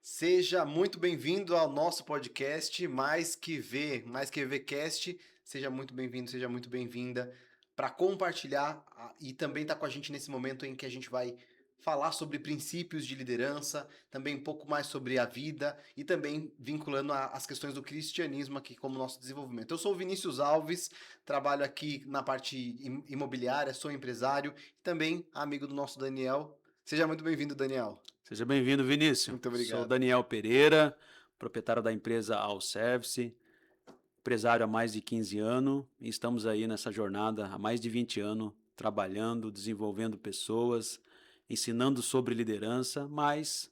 Seja muito bem-vindo ao nosso podcast Mais que VCast. Seja muito bem-vindo, seja muito bem-vinda para compartilhar e também estar com a gente nesse momento em que a gente vai falar sobre princípios de liderança, também um pouco mais sobre a vida e também vinculando as questões do cristianismo aqui como nosso desenvolvimento. Eu sou o Vinícius Alves, trabalho aqui na parte imobiliária, sou empresário e também amigo do nosso Daniel. Seja muito bem-vindo, Daniel. Seja bem-vindo, Vinícius. Muito Sou obrigado. Daniel Pereira, proprietário da empresa All Service, empresário há mais de 15 anos e estamos aí nessa jornada há mais de 20 anos, trabalhando, desenvolvendo pessoas, ensinando sobre liderança, mas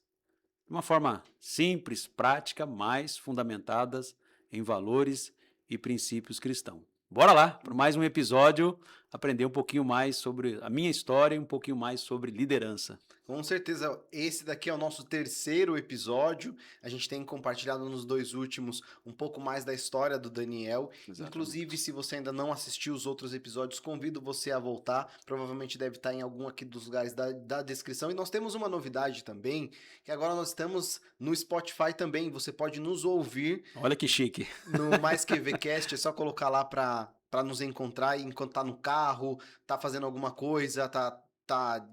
de uma forma simples, prática, mas fundamentadas em valores e princípios cristãos. Bora lá para mais um episódio, aprender um pouquinho mais sobre a minha história e um pouquinho mais sobre liderança. Com certeza, esse daqui é o nosso terceiro episódio. A gente tem compartilhado nos dois últimos um pouco mais da história do Daniel. Inclusive, Exatamente. se você ainda não assistiu os outros episódios, convido você a voltar. Provavelmente deve estar em algum aqui dos lugares da descrição. E nós temos uma novidade também, que agora nós estamos no Spotify também. Você pode nos ouvir Olha que chique. no Mais Que VCast. É só colocar lá para nos encontrar enquanto tá no carro, tá fazendo alguma coisa, tá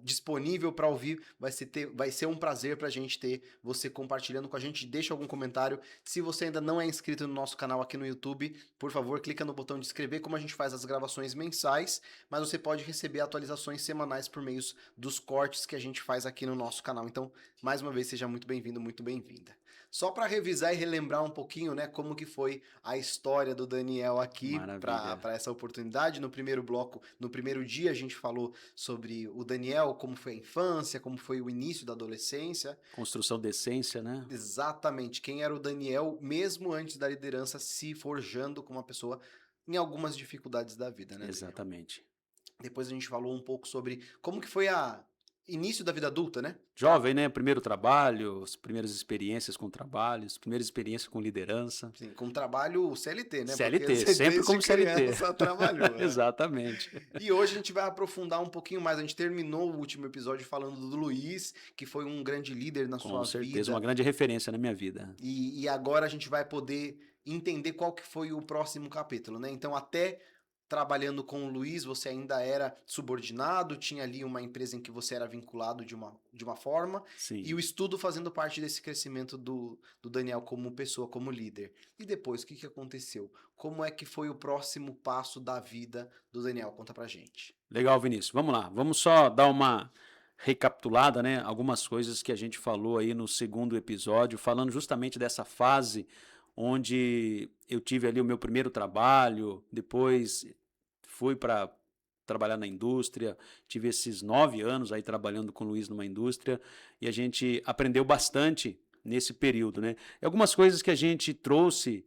disponível para ouvir, vai ser um prazer pra gente ter você compartilhando com a gente. Deixa algum comentário. Se você ainda não é inscrito no nosso canal aqui no YouTube, por favor, clica no botão de inscrever, como a gente faz as gravações mensais, mas você pode receber atualizações semanais por meio dos cortes que a gente faz aqui no nosso canal. Então, mais uma vez, seja muito bem-vindo, muito bem-vinda. Só para revisar e relembrar um pouquinho, né, como que foi a história do Daniel aqui Maravilha. para essa oportunidade. No primeiro bloco, no primeiro dia, a gente falou sobre o Daniel, como foi a infância, como foi o início da adolescência. Construção de essência, né? Exatamente, quem era o Daniel, mesmo antes da liderança, se forjando como uma pessoa em algumas dificuldades da vida, né, Daniel? Exatamente. Depois a gente falou um pouco sobre como que foi a início da vida adulta, né? Jovem, né? Primeiro trabalho, as primeiras experiências com trabalho, as primeiras experiências com liderança. Sim, com trabalho CLT, né? Porque CLT, sempre desde como CLT. criança trabalhou, né? Exatamente. E hoje a gente vai aprofundar um pouquinho mais. A gente terminou o último episódio falando do Luiz, que foi um grande líder na Com sua certeza, uma vida. grande referência na minha vida. E agora a gente vai poder entender qual que foi o próximo capítulo, né? Então, até trabalhando com o Luiz, você ainda era subordinado, tinha ali uma empresa em que você era vinculado de uma forma, e o Sim. estudo fazendo parte desse crescimento do Daniel como pessoa, como líder. E depois, o que aconteceu? Como é que foi o próximo passo da vida do Daniel? Conta pra gente. Legal, Vinícius. Vamos lá. Vamos só dar uma recapitulada, né? Algumas coisas que a gente falou aí no segundo episódio, falando justamente dessa fase onde eu tive ali o meu primeiro trabalho, depois fui para trabalhar na indústria, tive esses 9 anos aí trabalhando com o Luiz numa indústria e a gente aprendeu bastante nesse período, né? E algumas coisas que a gente trouxe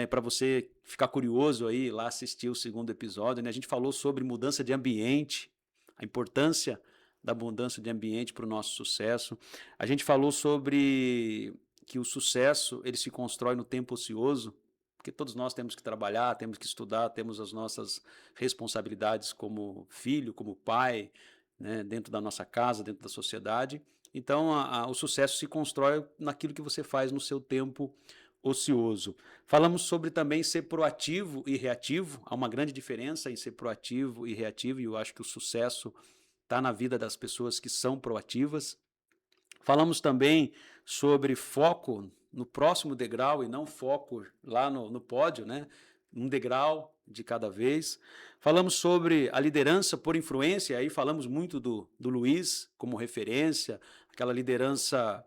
para você ficar curioso aí, lá assistir o segundo episódio, né? A gente falou sobre mudança de ambiente, a importância da mudança de ambiente para o nosso sucesso. A gente falou sobre que o sucesso ele se constrói no tempo ocioso, porque todos nós temos que trabalhar, temos que estudar, temos as nossas responsabilidades como filho, como pai, né, dentro da nossa casa, dentro da sociedade. Então, o sucesso se constrói naquilo que você faz no seu tempo ocioso. Falamos sobre também ser proativo e reativo. Há uma grande diferença em ser proativo e reativo, e eu acho que o sucesso está na vida das pessoas que são proativas. Falamos também sobre foco no próximo degrau e não foco lá no pódio, né? Um degrau de cada vez. Falamos sobre a liderança por influência, aí falamos muito do Luiz como referência, aquela liderança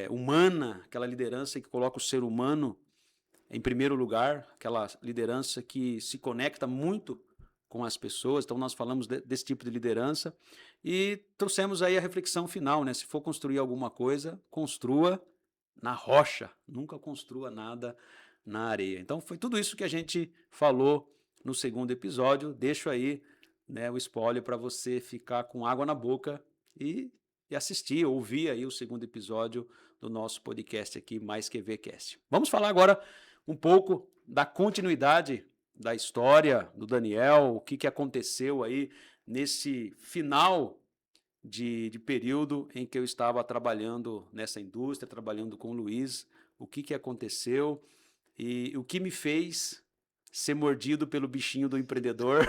humana, aquela liderança que coloca o ser humano em primeiro lugar, aquela liderança que se conecta muito com as pessoas. Então nós falamos desse tipo de liderança e trouxemos aí a reflexão final, né? Se for construir alguma coisa, construa na rocha, nunca construa nada na areia. Então foi tudo isso que a gente falou no segundo episódio. Deixo aí, né, o spoiler para você ficar com água na boca e assistir, ouvir aí o segundo episódio do nosso podcast aqui, Mais Que VCast. Vamos falar agora um pouco da continuidade da história do Daniel, o que aconteceu aí nesse final de período em que eu estava trabalhando nessa indústria, trabalhando com o Luiz, o que aconteceu e o que me fez ser mordido pelo bichinho do empreendedor.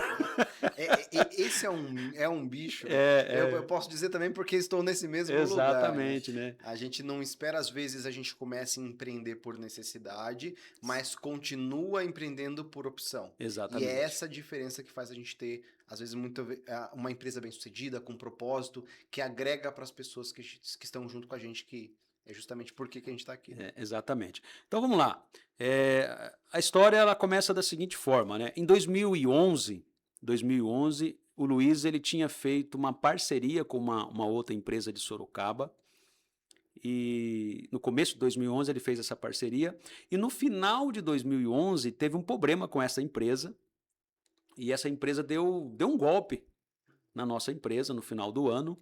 Esse é um bicho. Eu É, posso dizer também porque estou nesse mesmo lugar, né? exatamente, né? A gente não espera, às vezes, a gente começa a empreender por necessidade, mas continua empreendendo por opção. E é Exatamente. essa a diferença que faz a gente ter, às vezes, uma empresa bem-sucedida, com propósito, que agrega para as pessoas que estão junto com a gente, que é justamente por que a gente está aqui, né? Exatamente. Então vamos lá. A história ela começa da seguinte forma, né? Em 2011, o Luiz ele tinha feito uma parceria com uma outra empresa de Sorocaba. E no começo de 2011 ele fez essa parceria. E no final de 2011 teve um problema com essa empresa. E essa empresa deu um golpe na nossa empresa no final do ano.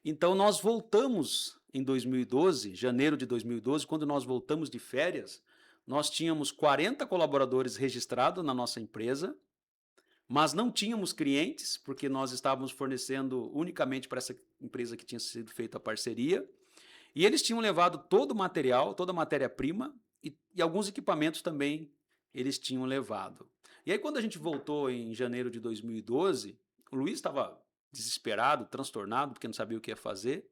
Então nós voltamos em 2012, janeiro de 2012, quando nós voltamos de férias, nós tínhamos 40 colaboradores registrados na nossa empresa, mas não tínhamos clientes, porque nós estávamos fornecendo unicamente para essa empresa que tinha sido feita a parceria. E eles tinham levado todo o material, toda a matéria-prima e alguns equipamentos também eles tinham levado. E aí quando a gente voltou em janeiro de 2012, o Luiz estava desesperado, transtornado, porque não sabia o que ia fazer.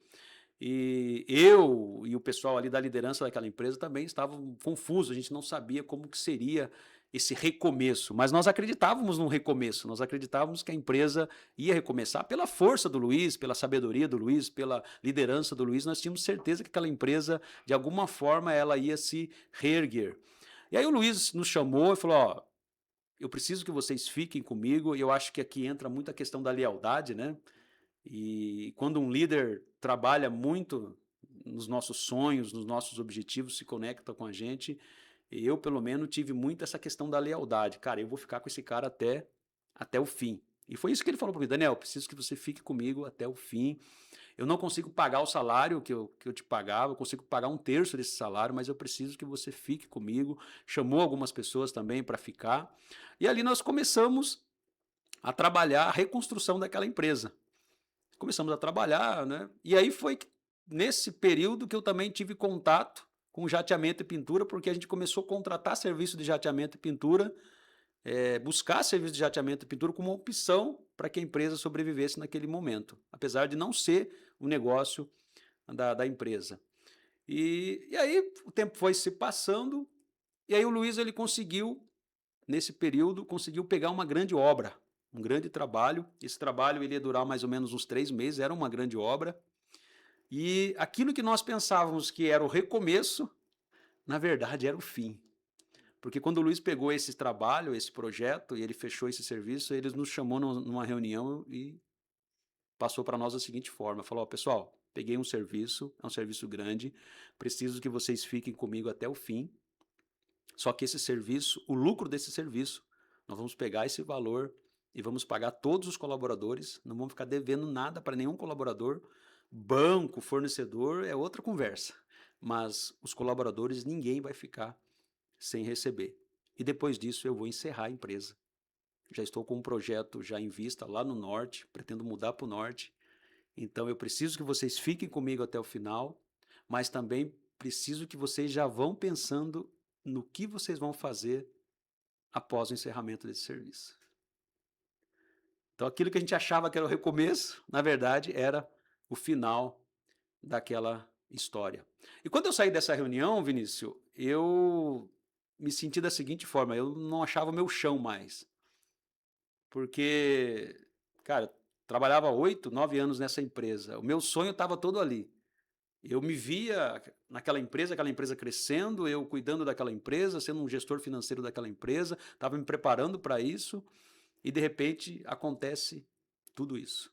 E eu e o pessoal ali da liderança daquela empresa também estavam confusos, a gente não sabia como que seria esse recomeço, mas nós acreditávamos num recomeço, nós acreditávamos que a empresa ia recomeçar pela força do Luiz, pela sabedoria do Luiz, pela liderança do Luiz, nós tínhamos certeza que aquela empresa, de alguma forma, ela ia se reerguer. E aí o Luiz nos chamou e falou, ó, eu preciso que vocês fiquem comigo, e eu acho que aqui entra muito a questão da lealdade, né? E quando um líder trabalha muito nos nossos sonhos, nos nossos objetivos, se conecta com a gente, eu, pelo menos, tive muito essa questão da lealdade. Cara, eu vou ficar com esse cara até o fim. E foi isso que ele falou para mim, Daniel, preciso que você fique comigo até o fim. Eu não consigo pagar o salário que eu te pagava, eu consigo pagar um terço desse salário, mas eu preciso que você fique comigo. Chamou algumas pessoas também para ficar. E ali nós começamos a trabalhar a reconstrução daquela empresa. Começamos a trabalhar, né? E aí foi nesse período que eu também tive contato com jateamento e pintura, porque a gente começou a contratar serviço de jateamento e pintura, buscar serviço de jateamento e pintura como uma opção para que a empresa sobrevivesse naquele momento, apesar de não ser o negócio da empresa. E aí o tempo foi se passando, e aí o Luiz ele conseguiu, nesse período, conseguiu pegar uma grande obra, um grande trabalho. Esse trabalho ele ia durar mais ou menos uns 3 meses, era uma grande obra. E aquilo que nós pensávamos que era o recomeço, na verdade era o fim. Porque quando o Luiz pegou esse trabalho, esse projeto, e ele fechou esse serviço, ele nos chamou numa reunião e passou para nós da seguinte forma, falou, pessoal, peguei um serviço, é um serviço grande, preciso que vocês fiquem comigo até o fim, só que esse serviço, o lucro desse serviço, nós vamos pegar esse valor e vamos pagar todos os colaboradores, não vamos ficar devendo nada para nenhum colaborador, banco, fornecedor, é outra conversa, mas os colaboradores ninguém vai ficar sem receber. E depois disso eu vou encerrar a empresa. Já estou com um projeto já em vista lá no norte, pretendo mudar para o norte, então eu preciso que vocês fiquem comigo até o final, mas também preciso que vocês já vão pensando no que vocês vão fazer após o encerramento desse serviço. Então aquilo que a gente achava que era o recomeço, na verdade era o final daquela história. E quando eu saí dessa reunião, Vinícius, eu me senti da seguinte forma, eu não achava o meu chão mais. Porque, cara, trabalhava 8, 9 anos nessa empresa, o meu sonho estava todo ali. Eu me via naquela empresa, aquela empresa crescendo, eu cuidando daquela empresa, sendo um gestor financeiro daquela empresa, estava me preparando para isso e de repente acontece tudo isso.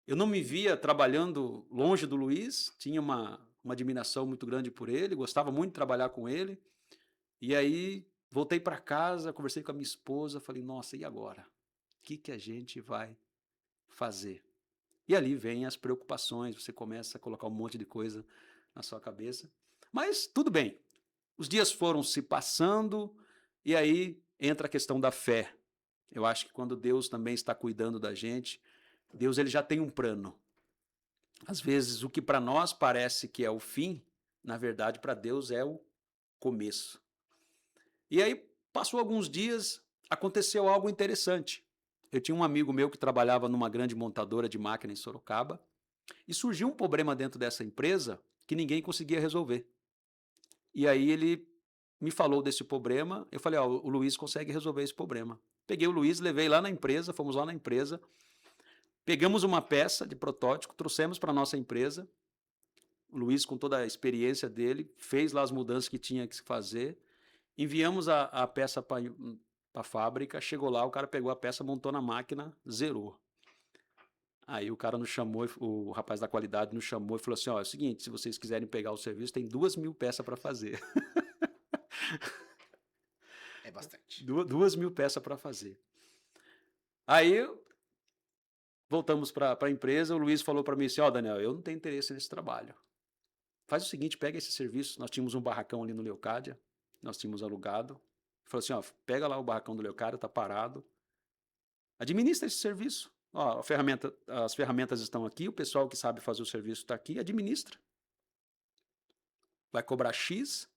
Eu não me via trabalhando longe do Luiz, tinha uma admiração muito grande por ele, gostava muito de trabalhar com ele. E aí voltei para casa, conversei com a minha esposa, falei, nossa, e agora? O que a gente vai fazer? E ali vem as preocupações, você começa a colocar um monte de coisa na sua cabeça. Mas tudo bem, os dias foram se passando e aí entra a questão da fé. Eu acho que quando Deus também está cuidando da gente, Deus ele já tem um plano. às vezes, o que para nós parece que é o fim, na verdade, para Deus é o começo. E aí, passou alguns dias, aconteceu algo interessante. Eu tinha um amigo meu que trabalhava numa grande montadora de máquina em Sorocaba e surgiu um problema dentro dessa empresa que ninguém conseguia resolver. E aí ele me falou desse problema, eu falei, ó, o Luiz consegue resolver esse problema. Peguei o Luiz, levei lá na empresa, fomos lá na empresa, pegamos uma peça de protótipo, trouxemos para a nossa empresa, o Luiz, com toda a experiência dele, fez lá as mudanças que tinha que se fazer, enviamos a peça para a fábrica, chegou lá, o cara pegou a peça, montou na máquina, zerou. Aí o cara nos chamou, o rapaz da qualidade nos chamou e falou assim, ó, é o seguinte, se vocês quiserem pegar o serviço, tem 2.000 peças para fazer. É bastante. 2.000 peças para fazer. Aí voltamos para a empresa, o Luiz falou para mim assim, ó, Daniel, eu não tenho interesse nesse trabalho. Faz o seguinte, pega esse serviço, nós tínhamos um barracão ali no Leocádia, nós tínhamos alugado, falou assim, ó, pega lá o barracão do Leocádia, tá parado, administra esse serviço, ó, as ferramentas estão aqui, o pessoal que sabe fazer o serviço está aqui, administra. Vai cobrar X,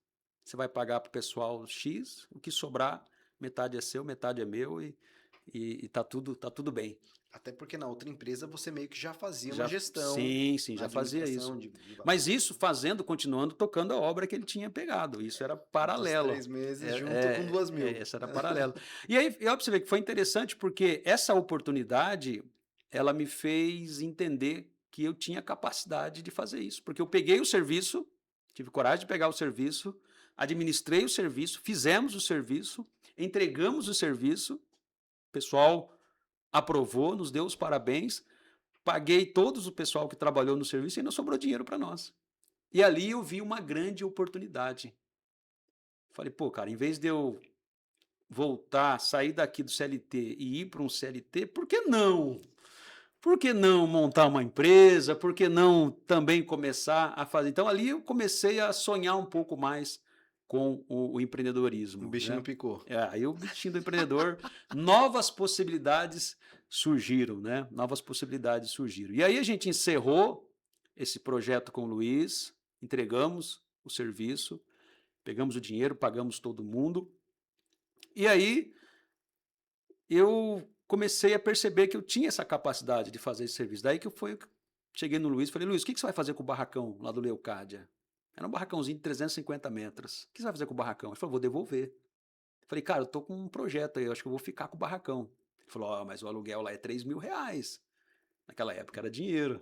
você vai pagar para o pessoal X, o que sobrar, metade é seu, metade é meu e tá tudo bem. Até porque na outra empresa você meio que já fazia Já, uma gestão, sim, uma já fazia isso. administração de Mas isso fazendo, continuando tocando a obra que ele tinha pegado. Isso era dos paralelo. 3 meses junto com 2.000. Essa era paralelo. E aí, eu pra você ver que foi interessante porque essa oportunidade, ela me fez entender que eu tinha capacidade de fazer isso. Porque eu peguei o serviço, tive coragem de pegar o serviço, administrei o serviço, fizemos o serviço, entregamos o serviço, o pessoal aprovou, nos deu os parabéns, paguei todos o pessoal que trabalhou no serviço e ainda sobrou dinheiro para nós. E ali eu vi uma grande oportunidade. Falei, pô, cara, em vez de eu voltar, sair daqui do CLT e ir para um CLT, por que não? Por que não montar uma empresa? Por que não também começar a fazer? Então ali eu comecei a sonhar um pouco mais com o O empreendedorismo, bichinho né? picou. Aí o bichinho do empreendedor, novas possibilidades surgiram, né? Novas possibilidades surgiram. E aí a gente encerrou esse projeto com o Luiz, entregamos o serviço, pegamos o dinheiro, pagamos todo mundo. E aí eu comecei a perceber que eu tinha essa capacidade de fazer esse serviço. Daí que cheguei no Luiz e falei, Luiz, o que você vai fazer com o barracão lá do Leocádia? Era um barracãozinho de 350 metros. O que você vai fazer com o barracão? Ele falou, vou devolver. Falei, cara, eu tô com um projeto aí, eu acho que eu vou ficar com o barracão. Ele falou, ó, mas o aluguel lá é 3.000 reais. Naquela época era dinheiro.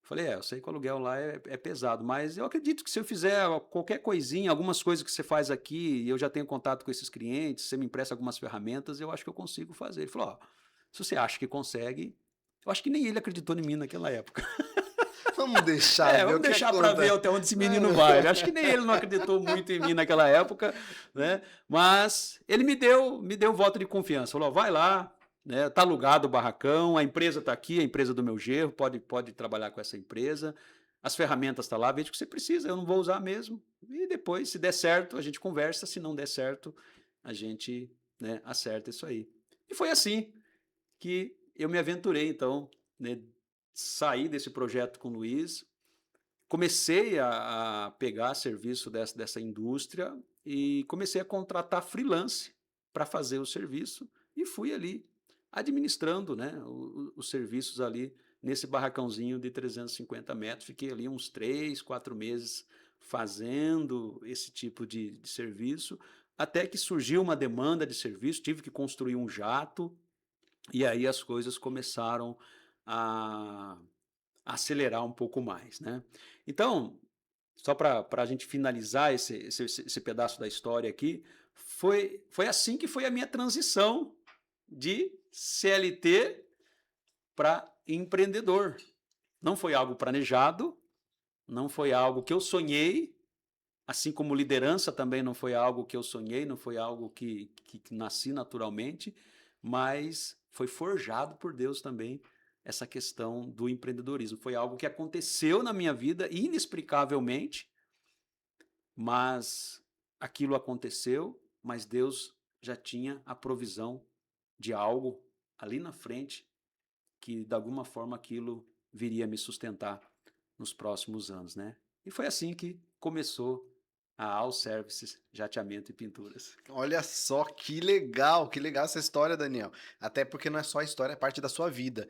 Falei, eu sei que o aluguel lá é pesado, mas eu acredito que se eu fizer qualquer coisinha, algumas coisas que você faz aqui, e eu já tenho contato com esses clientes, você me empresta algumas ferramentas, eu acho que eu consigo fazer. Ele falou, ó, se você acha que consegue, eu acho que nem ele acreditou em mim naquela época. Vamos deixar, ver Vamos o que deixar para ver até onde esse menino vai. Eu acho que nem ele não acreditou muito em mim naquela época, né? Mas ele me deu voto de confiança. Falou, vai lá, né? Tá alugado o barracão, a empresa está aqui, a empresa do meu genro, pode trabalhar com essa empresa. As ferramentas estão lá, veja o que você precisa, eu não vou usar mesmo. E depois, se der certo, a gente conversa, se não der certo, a gente, né, acerta isso aí. E foi assim que eu me aventurei, então, né, saí desse projeto com o Luiz, comecei a pegar serviço dessa indústria e comecei a contratar freelance para fazer o serviço e fui ali administrando, né, os serviços ali nesse barracãozinho de 350 metros. Fiquei ali uns 3, 4 meses fazendo esse tipo de serviço, até que surgiu uma demanda de serviço, tive que construir um jato e aí as coisas começaram a acelerar um pouco mais, né? Então, só para a gente finalizar esse pedaço da história aqui, foi assim que foi a minha transição de CLT para empreendedor. Não foi algo planejado, não foi algo que eu sonhei, assim como liderança também não foi algo que eu sonhei, não foi algo que nasci naturalmente, mas foi forjado por Deus também essa questão do empreendedorismo. Foi algo que aconteceu na minha vida inexplicavelmente, mas aquilo aconteceu, mas Deus já tinha a provisão de algo ali na frente que de alguma forma aquilo viria a me sustentar nos próximos anos, né? E foi assim que começou a All Services, Jateamento e Pinturas. Olha só que legal essa história, Daniel. Até porque não é só a história, é parte da sua vida.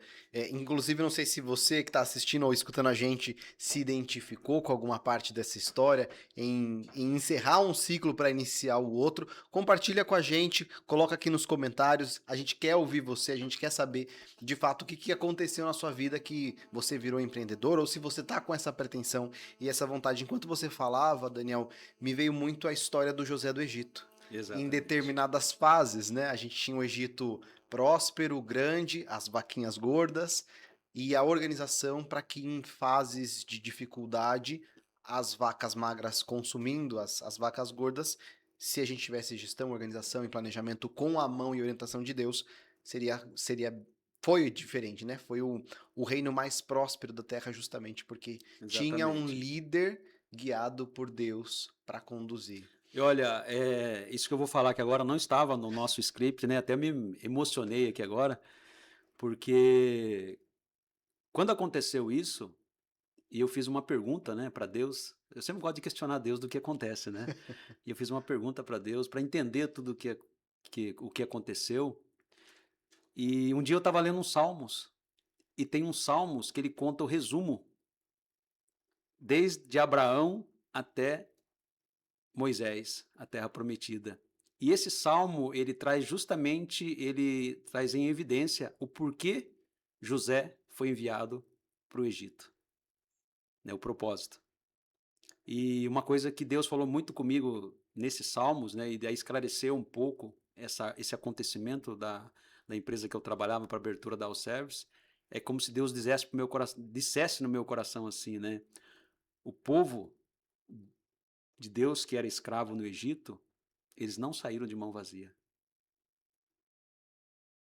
Inclusive, não sei se você que está assistindo ou escutando a gente se identificou com alguma parte dessa história, em encerrar um ciclo para iniciar o outro. Compartilha com a gente, coloca aqui nos comentários. A gente quer ouvir você, a gente quer saber de fato o que aconteceu na sua vida que você virou empreendedor, ou se você está com essa pretensão e essa vontade. Enquanto você falava, Daniel, me veio muito a história do José do Egito. Em Exatamente. determinadas fases, né? A gente tinha o Egito próspero, grande, as vaquinhas gordas, e a organização para que em fases de dificuldade, as vacas magras consumindo as vacas gordas, se a gente tivesse gestão, organização e planejamento com a mão e orientação de Deus, foi diferente, né? Foi o reino mais próspero da terra justamente porque tinha um Exatamente. líder guiado por Deus para conduzir. E olha, isso que eu vou falar que agora não estava no nosso script, né? Até me emocionei aqui agora, porque quando aconteceu isso, e eu fiz uma pergunta, né, para Deus. Eu sempre gosto de questionar Deus do que acontece, né? E eu fiz uma pergunta para Deus para entender tudo o que aconteceu. E um dia eu estava lendo uns Salmos, e tem uns Salmos que ele conta o resumo, desde Abraão até Moisés, a terra prometida. E esse salmo, ele traz em evidência o porquê José foi enviado para o Egito, né, o propósito. E uma coisa que Deus falou muito comigo nesses salmos, né, e daí esclareceu um pouco esse acontecimento da empresa que eu trabalhava para a abertura da All Service, é como se Deus dissesse no meu coração assim, né, o povo de Deus que era escravo no Egito, eles não saíram de mão vazia.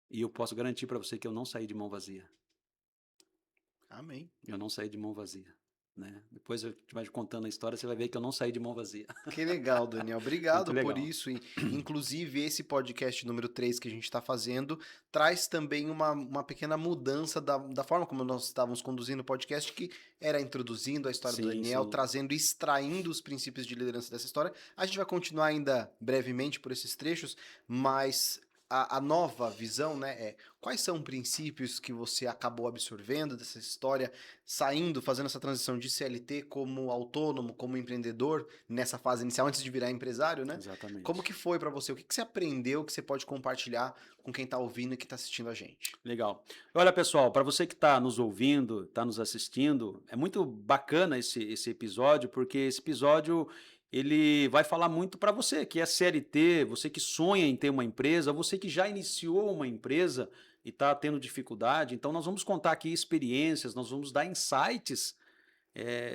E eu posso garantir para você que eu não saí de mão vazia. Amém. Eu não saí de mão vazia. Né? Depois eu estiver contando a história, você vai ver que eu não saí de mão vazia. Que legal, Daniel. Muito Obrigado por legal. isso. Inclusive, esse podcast número 3 que a gente está fazendo traz também uma pequena mudança da forma como nós estávamos conduzindo o podcast, que era introduzindo a história do Sim, Daniel, sim. trazendo, extraindo os princípios de liderança dessa história. A gente vai continuar ainda brevemente por esses trechos, mas a nova visão, né, quais são princípios que você acabou absorvendo dessa história, saindo, fazendo essa transição de CLT como autônomo, como empreendedor, nessa fase inicial, antes de virar empresário, né? Exatamente. Como que foi para você? O que você aprendeu que você pode compartilhar com quem tá ouvindo e que tá assistindo a gente? Legal. Olha, pessoal, para você que está nos ouvindo, está nos assistindo, é muito bacana esse episódio, porque esse episódio ele vai falar muito para você que é CLT, você que sonha em ter uma empresa, você que já iniciou uma empresa e está tendo dificuldade. Então, nós vamos contar aqui experiências, nós vamos dar insights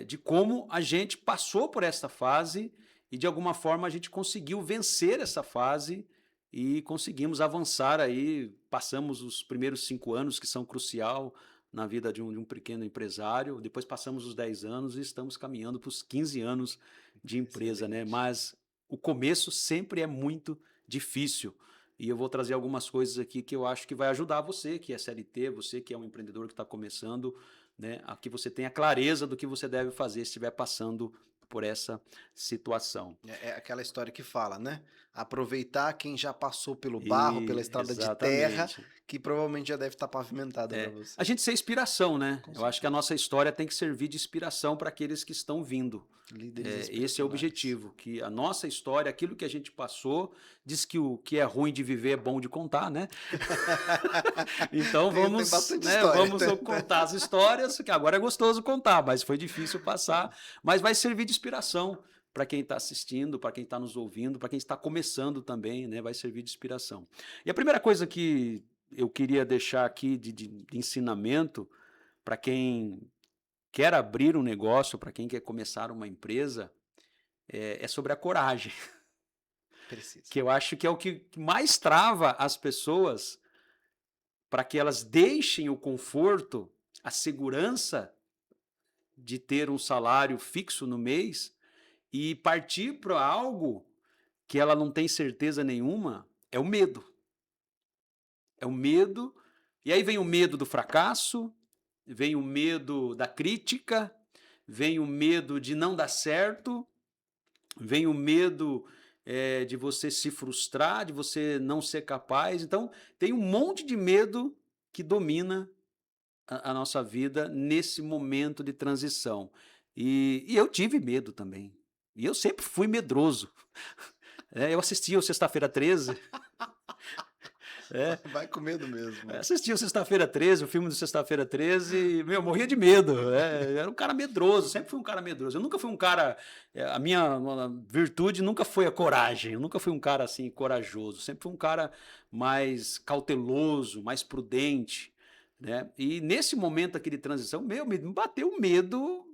de como a gente passou por essa fase e, de alguma forma, a gente conseguiu vencer essa fase e conseguimos avançar aí. Passamos os primeiros 5 anos, que são crucial na vida de um pequeno empresário, depois passamos os 10 anos e estamos caminhando para os 15 anos de empresa, né? Mas o começo sempre é muito difícil. E eu vou trazer algumas coisas aqui que eu acho que vai ajudar você, que é CLT, você que é um empreendedor que está começando, né? Aqui você tenha clareza do que você deve fazer se estiver passando por essa situação. É aquela história que fala, né? Aproveitar quem já passou pelo barro, pela estrada de terra, Exatamente. que provavelmente já deve estar pavimentada para você. A gente ser inspiração, né? Com Eu acho que a certeza. nossa história tem que servir de inspiração para aqueles que estão vindo. Líderes Esse é o inspiracionais. objetivo, que a nossa história, aquilo que a gente passou, diz que o que é ruim de viver é bom de contar, né? Então Tem vamos, bastante né, história. vamos contar as histórias, que agora é gostoso contar, mas foi difícil passar, mas vai servir de inspiração para quem está assistindo, para quem está nos ouvindo, para quem está começando também, né? Vai servir de inspiração. E a primeira coisa que eu queria deixar aqui de ensinamento para quem quer abrir um negócio, para quem quer começar uma empresa, é sobre a coragem. Precisa. Que eu acho que é o que mais trava as pessoas para que elas deixem o conforto, a segurança de ter um salário fixo no mês e partir para algo que ela não tem certeza nenhuma, é o medo. É o medo, e aí vem o medo do fracasso, vem o medo da crítica, vem o medo de não dar certo, vem o medo de você se frustrar, de você não ser capaz. Então, tem um monte de medo que domina a nossa vida nesse momento de transição. E eu tive medo também. E eu sempre fui medroso. Eu assistia o Sexta-feira 13. Vai com medo mesmo. Assistia o Sexta-feira 13, o filme do Sexta-feira 13, e, meu, morria de medo. Era um cara medroso, sempre fui um cara medroso. Eu nunca fui um cara. A minha virtude nunca foi a coragem. Eu nunca fui um cara assim, corajoso. Sempre fui um cara mais cauteloso, mais prudente. Né? E nesse momento aqui de transição, meu, me bateu o medo.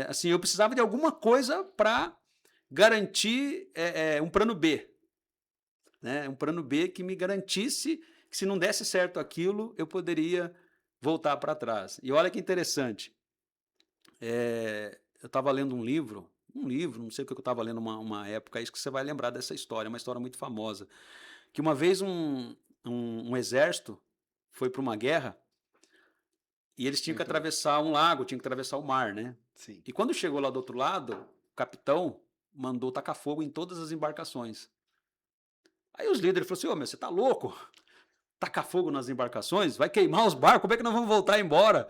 Assim, eu precisava de alguma coisa para garantir um plano B. Né? Um plano B que me garantisse que se não desse certo aquilo, eu poderia voltar para trás. E olha que interessante. Eu estava lendo um livro, não sei o que eu estava lendo uma época, isso que você vai lembrar dessa história, uma história muito famosa, que uma vez um exército foi para uma guerra e eles tinham que atravessar um lago, tinham que atravessar o mar, né? Sim. E quando chegou lá do outro lado, o capitão mandou tacar fogo em todas as embarcações. Aí os líderes falaram assim, meu, você tá louco? Tacar fogo nas embarcações? Vai queimar os barcos? Como é que nós vamos voltar embora?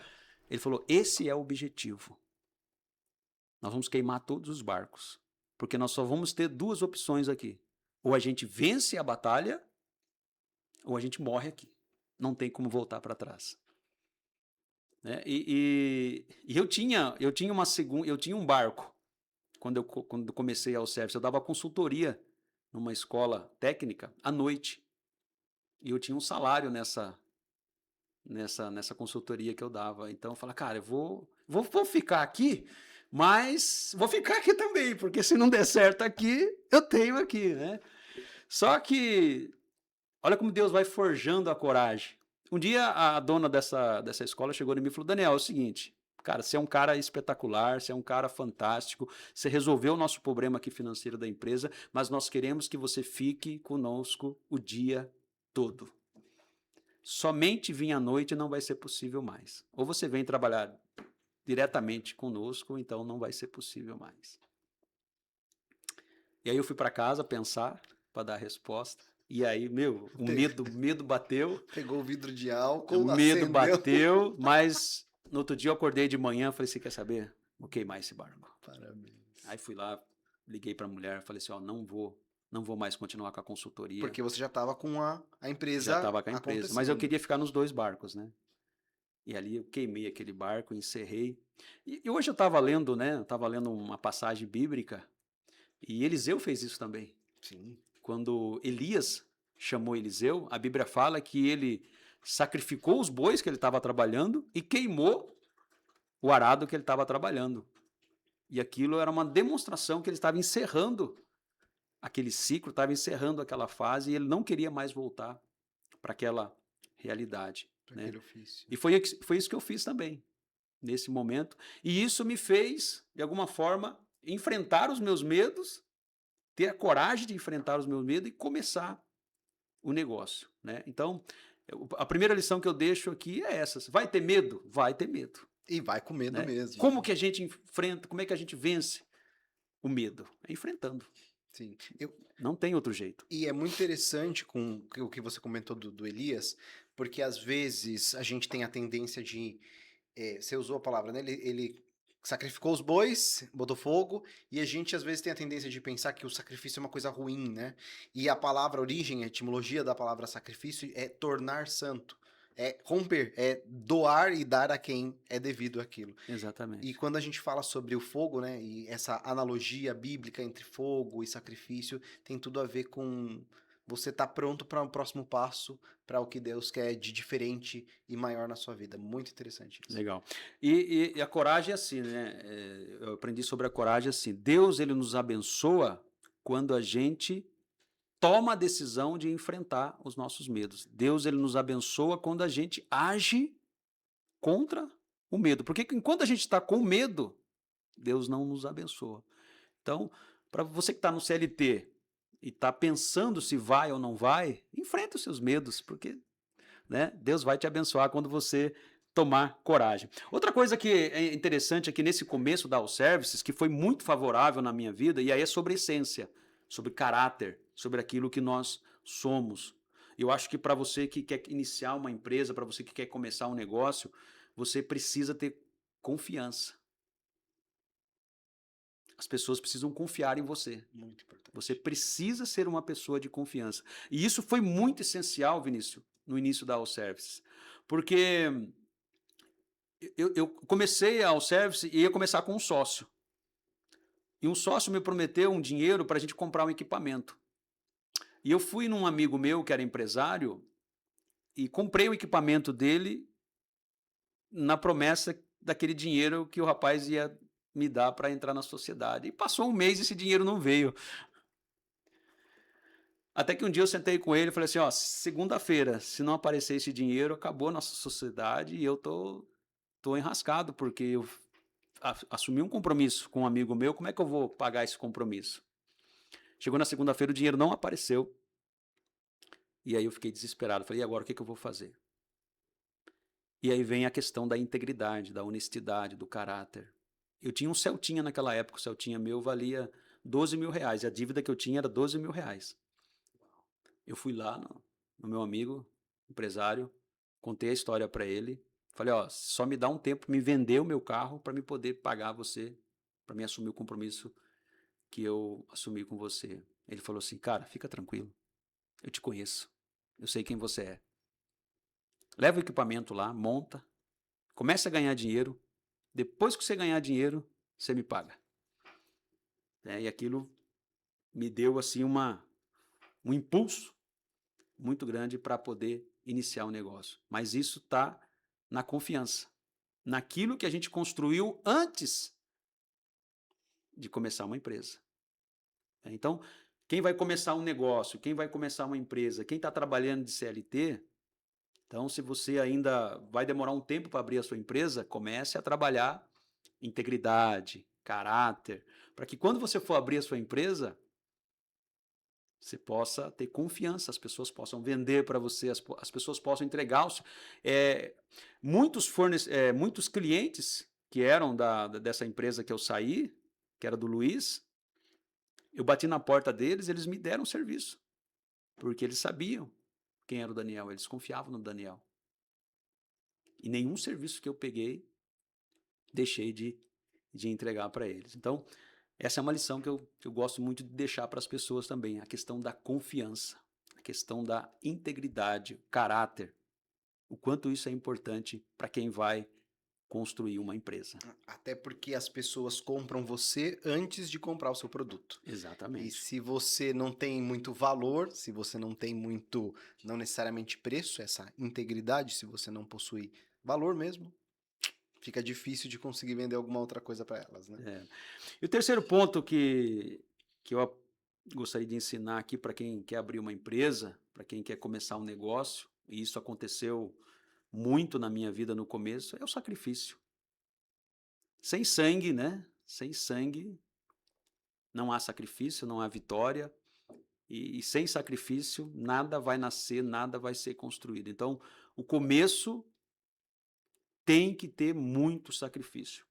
Ele falou, esse é o objetivo. Nós vamos queimar todos os barcos. Porque nós só vamos ter duas opções aqui. Ou a gente vence a batalha, ou a gente morre aqui. Não tem como voltar para trás. Né? E eu tinha um barco. Quando eu comecei ao serviço, eu dava consultoria numa escola técnica à noite. E eu tinha um salário nessa consultoria que eu dava. Então eu falei, cara, eu vou ficar aqui, mas vou ficar aqui também, porque se não der certo aqui, eu tenho aqui, né? Só que, olha como Deus vai forjando a coragem. Um dia a dona dessa escola chegou em mim e falou, Daniel, é o seguinte, cara, você é um cara espetacular, você é um cara fantástico, você resolveu o nosso problema aqui financeiro da empresa, mas nós queremos que você fique conosco o dia todo. Somente vir à noite não vai ser possível mais. Ou você vem trabalhar diretamente conosco, ou então não vai ser possível mais. E aí eu fui para casa pensar, para dar a resposta. E aí, meu, o medo bateu. Pegou o vidro de álcool, o medo acendeu. bateu, mas no outro dia eu acordei de manhã, falei, você quer saber? Vou queimar esse barco. Parabéns. Aí fui lá, liguei para a mulher, falei assim, ó, não vou mais continuar com a consultoria. Porque você já estava com a empresa. Já estava com a empresa, mas eu queria ficar nos dois barcos, né? E ali eu queimei aquele barco, encerrei. E hoje eu estava lendo, né? Eu estava lendo uma passagem bíblica e Eliseu fez isso também. Sim. Quando Elias chamou Eliseu, a Bíblia fala que ele sacrificou os bois que ele estava trabalhando e queimou o arado que ele estava trabalhando. E aquilo era uma demonstração que ele estava encerrando aquele ciclo, estava encerrando aquela fase e ele não queria mais voltar para aquela realidade. Né? Aquele ofício. E foi isso que eu fiz também, nesse momento. E isso me fez, de alguma forma, enfrentar os meus medos, ter a coragem de enfrentar os meus medos e começar o negócio. Né? Então, a primeira lição que eu deixo aqui é essa. Vai ter medo? Vai ter medo. E vai com medo, né? Mesmo. Como que a gente enfrenta, como é que a gente vence o medo? É enfrentando. Sim. Não tem outro jeito. E é muito interessante com o que você comentou do Elias, porque às vezes a gente tem a tendência de... você usou a palavra, né? Ele sacrificou os bois, botou fogo, e a gente às vezes tem a tendência de pensar que o sacrifício é uma coisa ruim, né? E a palavra origem, a etimologia da palavra sacrifício é tornar santo. É romper, é doar e dar a quem é devido àquilo. Exatamente. E quando a gente fala sobre o fogo, né, e essa analogia bíblica entre fogo e sacrifício, tem tudo a ver com você estar pronto para o próximo passo, para o que Deus quer de diferente e maior na sua vida. Muito interessante isso. Legal. E a coragem é assim, né? Eu aprendi sobre a coragem assim. Deus, ele nos abençoa quando a gente toma a decisão de enfrentar os nossos medos. Deus, ele nos abençoa quando a gente age contra o medo. Porque enquanto a gente está com medo, Deus não nos abençoa. Então, para você que está no CLT e está pensando se vai ou não vai, enfrenta os seus medos, porque né? Deus vai te abençoar quando você tomar coragem. Outra coisa que é interessante aqui nesse começo da All Services, que foi muito favorável na minha vida, e aí é sobre essência, sobre caráter, sobre aquilo que nós somos. Eu acho que para você que quer iniciar uma empresa, para você que quer começar um negócio, você precisa ter confiança. As pessoas precisam confiar em você. Muito importante. Você precisa ser uma pessoa de confiança. E isso foi muito essencial, Vinícius, no início da All Services. Porque eu comecei a All Service e ia começar com um sócio. E um sócio me prometeu um dinheiro para a gente comprar um equipamento. E eu fui num amigo meu que era empresário e comprei o equipamento dele na promessa daquele dinheiro que o rapaz ia me dar para entrar na sociedade. E passou um mês e esse dinheiro não veio. Até que um dia eu sentei com ele e falei assim, ó, segunda-feira, se não aparecer esse dinheiro, acabou a nossa sociedade e eu tô enrascado, porque eu assumi um compromisso com um amigo meu, como é que eu vou pagar esse compromisso? Chegou na segunda-feira, o dinheiro não apareceu. E aí eu fiquei desesperado. Falei, e agora o que eu vou fazer? E aí vem a questão da integridade, da honestidade, do caráter. Eu tinha um Celtinha naquela época, o Celtinha meu valia 12 mil reais, e a dívida que eu tinha era 12 mil reais. Eu fui lá no meu amigo, empresário, contei a história para ele, falei, ó, só me dá um tempo, me vender o meu carro para me poder pagar você, para me assumir o compromisso que eu assumi com você. Ele falou assim, cara, fica tranquilo, eu te conheço, eu sei quem você é. Leva o equipamento lá, monta, comece a ganhar dinheiro, depois que você ganhar dinheiro, você me paga. E aquilo me deu assim um impulso muito grande para poder iniciar o negócio. Mas isso está na confiança, naquilo que a gente construiu antes de começar uma empresa. Então, quem vai começar um negócio, quem vai começar uma empresa, quem está trabalhando de CLT, então se você ainda vai demorar um tempo para abrir a sua empresa, comece a trabalhar integridade, caráter, para que quando você for abrir a sua empresa, você possa ter confiança, as pessoas possam vender para você, as pessoas possam entregar. Muitos clientes que eram dessa empresa que eu saí, que era do Luiz, eu bati na porta deles, eles me deram serviço, porque eles sabiam quem era o Daniel, eles confiavam no Daniel. E nenhum serviço que eu peguei, deixei de entregar para eles. Então, essa é uma lição que eu gosto muito de deixar para as pessoas também, a questão da confiança, a questão da integridade, caráter, o quanto isso é importante para quem vai construir uma empresa. Até porque as pessoas compram você antes de comprar o seu produto. E Exatamente. se você não tem muito valor, se você não tem muito, não necessariamente preço, essa integridade, se você não possui valor mesmo, fica difícil de conseguir vender alguma outra coisa para elas, né? E o terceiro ponto que eu gostaria de ensinar aqui para quem quer abrir uma empresa, para quem quer começar um negócio, e isso aconteceu muito na minha vida no começo, é o sacrifício. Sem sangue, né? Sem sangue não há sacrifício, não há vitória. E sem sacrifício nada vai nascer, nada vai ser construído. Então, o começo tem que ter muito sacrifício.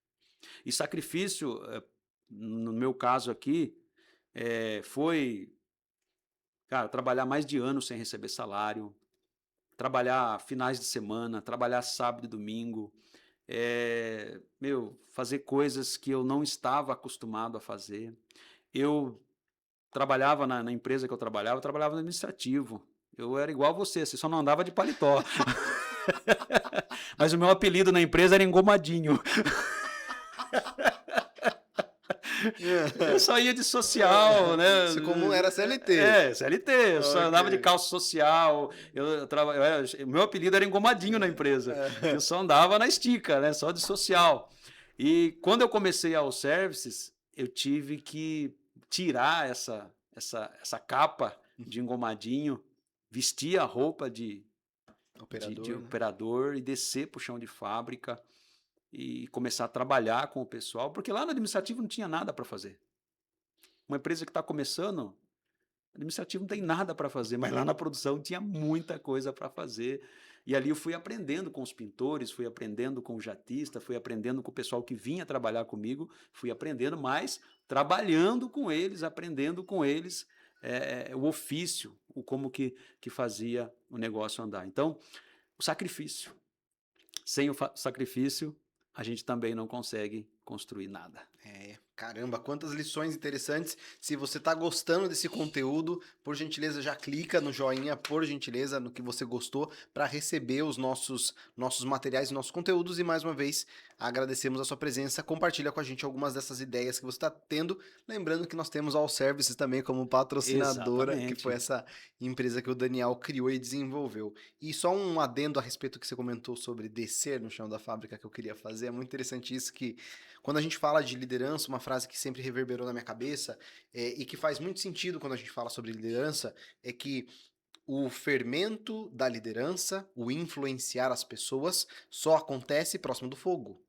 E sacrifício, no meu caso aqui, foi, cara, trabalhar mais de ano sem receber salário, trabalhar finais de semana, trabalhar sábado e domingo, fazer coisas que eu não estava acostumado a fazer. Eu trabalhava na empresa que eu trabalhava no administrativo. Eu era igual a você só não andava de paletó. Mas o meu apelido na empresa era Engomadinho. Eu só ia de social, né? Isso como era CLT. CLT. Eu só andava de calça social. O meu apelido era Engomadinho na empresa. Eu só andava na estica, né? Só de social. E quando eu comecei a All Services, eu tive que tirar essa capa de engomadinho, vestir a roupa de operador e descer para o chão de fábrica e começar a trabalhar com o pessoal, porque lá no administrativo não tinha nada para fazer. Uma empresa que está começando, Administrativo não tem nada para fazer, mas lá na produção tinha muita coisa para fazer. E ali eu fui aprendendo com os pintores, fui aprendendo com o jatista, fui aprendendo com o pessoal que vinha trabalhar comigo, fui aprendendo mais, trabalhando com eles, aprendendo com eles o ofício, o como que fazia o negócio andar. Então, o sacrifício. Sem o sacrifício, a gente também não consegue construir nada. Caramba, quantas lições interessantes. Se você está gostando desse conteúdo, por gentileza, já clica no joinha, por gentileza, no que você gostou, para receber os nossos materiais, nossos conteúdos. E mais uma vez, agradecemos a sua presença. Compartilha com a gente algumas dessas ideias que você está tendo. Lembrando que nós temos a All Services também como patrocinadora, que foi essa empresa que o Daniel criou e desenvolveu. E só um adendo a respeito que você comentou sobre descer no chão da fábrica que eu queria fazer. É muito interessante isso que quando a gente fala de liderança, uma frase que sempre reverberou na minha cabeça e que faz muito sentido quando a gente fala sobre liderança é que o fermento da liderança, o influenciar as pessoas, só acontece próximo do fogo.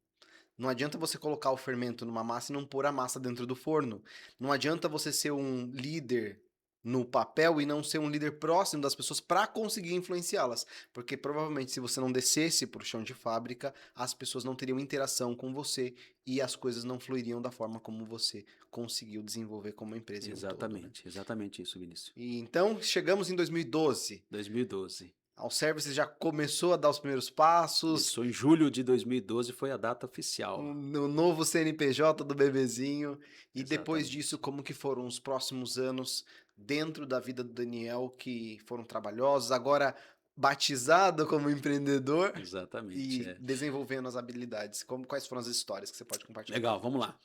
Não adianta você colocar o fermento numa massa e não pôr a massa dentro do forno. Não adianta você ser um líder no papel e não ser um líder próximo das pessoas para conseguir influenciá-las. Porque provavelmente se você não descesse para o chão de fábrica, as pessoas não teriam interação com você e as coisas não fluiriam da forma como você conseguiu desenvolver como empresa. Exatamente, todo, né? Exatamente isso, Vinícius. E então, chegamos em 2012. 2012. A All Services já começou a dar os primeiros passos. Isso, em julho de 2012 foi a data oficial. No novo CNPJ do bebezinho. E Exatamente. Depois disso, como que foram os próximos anos dentro da vida do Daniel, que foram trabalhosos, agora batizado como empreendedor. Exatamente. E desenvolvendo as habilidades. Quais foram as histórias que você pode compartilhar? Legal, vamos lá.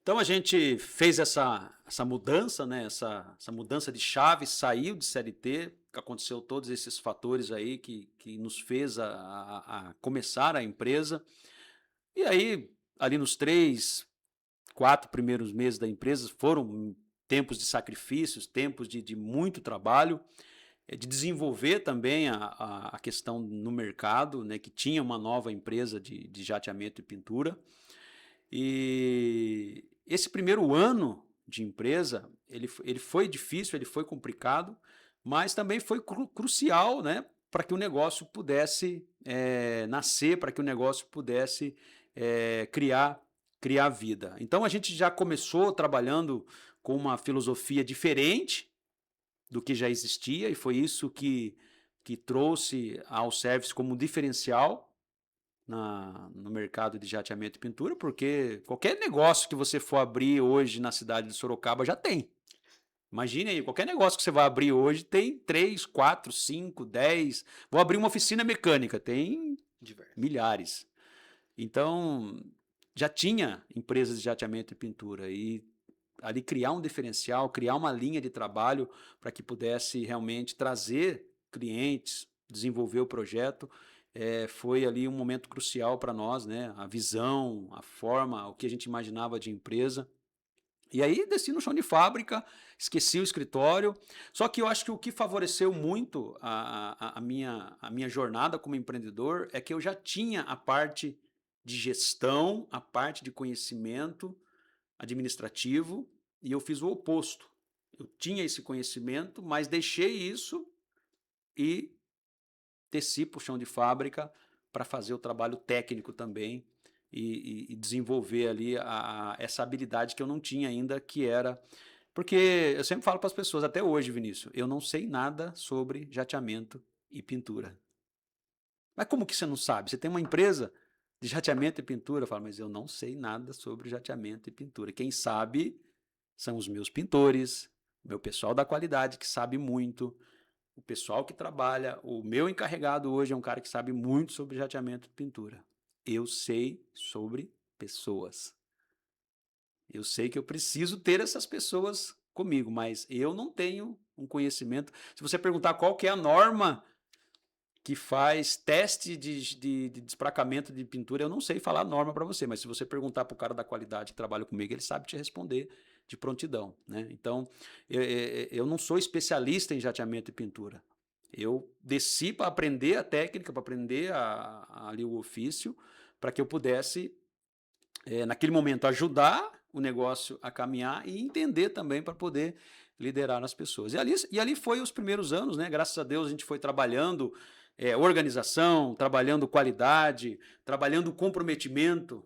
Então a gente fez essa mudança, né? Essa mudança de chave, saiu de CLT, aconteceu todos esses fatores aí que nos fez a começar a empresa. E aí, ali nos 3, 4 primeiros meses da empresa, foram tempos de sacrifícios, tempos de muito trabalho, de desenvolver também a questão no mercado, né? Que tinha uma nova empresa de jateamento e pintura. E esse primeiro ano de empresa, ele foi difícil, ele foi complicado, mas também foi crucial, né, para que o negócio pudesse nascer, para que o negócio pudesse criar vida. Então a gente já começou trabalhando com uma filosofia diferente do que já existia e foi isso que trouxe ao service como diferencial no mercado de jateamento e pintura, porque qualquer negócio que você for abrir hoje na cidade de Sorocaba já tem. Imagine aí, qualquer negócio que você vai abrir hoje tem 3, 4, 5, 10. Vou abrir uma oficina mecânica, tem milhares. Então, já tinha empresas de jateamento e pintura e ali criar um diferencial, criar uma linha de trabalho para que pudesse realmente trazer clientes, desenvolver o projeto, foi ali um momento crucial para nós, né? A visão, a forma, o que a gente imaginava de empresa. E aí desci no chão de fábrica, esqueci o escritório. Só que eu acho que o que favoreceu muito a minha jornada como empreendedor é que eu já tinha a parte de gestão, a parte de conhecimento administrativo, e eu fiz o oposto. Eu tinha esse conhecimento, mas deixei isso e desci para o chão de fábrica para fazer o trabalho técnico também e desenvolver ali essa habilidade que eu não tinha ainda, que era... Porque eu sempre falo para as pessoas, até hoje, Vinícius, eu não sei nada sobre jateamento e pintura. Mas como que você não sabe? Você tem uma empresa de jateamento e pintura? Eu falo, mas eu não sei nada sobre jateamento e pintura. Quem sabe são os meus pintores, o meu pessoal da qualidade que sabe muito, o pessoal que trabalha, o meu encarregado hoje é um cara que sabe muito sobre jateamento e pintura. Eu sei sobre pessoas. Eu sei que eu preciso ter essas pessoas comigo, mas eu não tenho um conhecimento. Se você perguntar qual que é a norma que faz teste de despracamento de pintura, eu não sei falar a norma para você, mas se você perguntar para o cara da qualidade que trabalha comigo, ele sabe te responder de prontidão, né? Então, eu não sou especialista em jateamento e pintura. Eu desci para aprender a técnica, para aprender ali o ofício, para que eu pudesse, naquele momento, ajudar o negócio a caminhar e entender também para poder liderar as pessoas. E ali foi os primeiros anos, né? Graças a Deus a gente foi trabalhando organização, trabalhando qualidade, trabalhando comprometimento.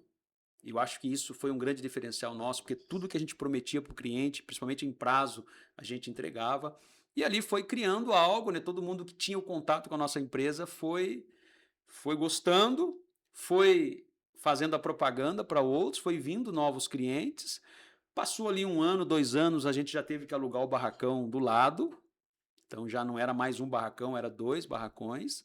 E eu acho que isso foi um grande diferencial nosso, porque tudo que a gente prometia para o cliente, principalmente em prazo, a gente entregava. E ali foi criando algo, né? Todo mundo que tinha o contato com a nossa empresa foi gostando, foi fazendo a propaganda para outros, foi vindo novos clientes. Passou ali 1 ano, 2 anos, a gente já teve que alugar o barracão do lado. Então já não era mais um barracão, era 2 barracões.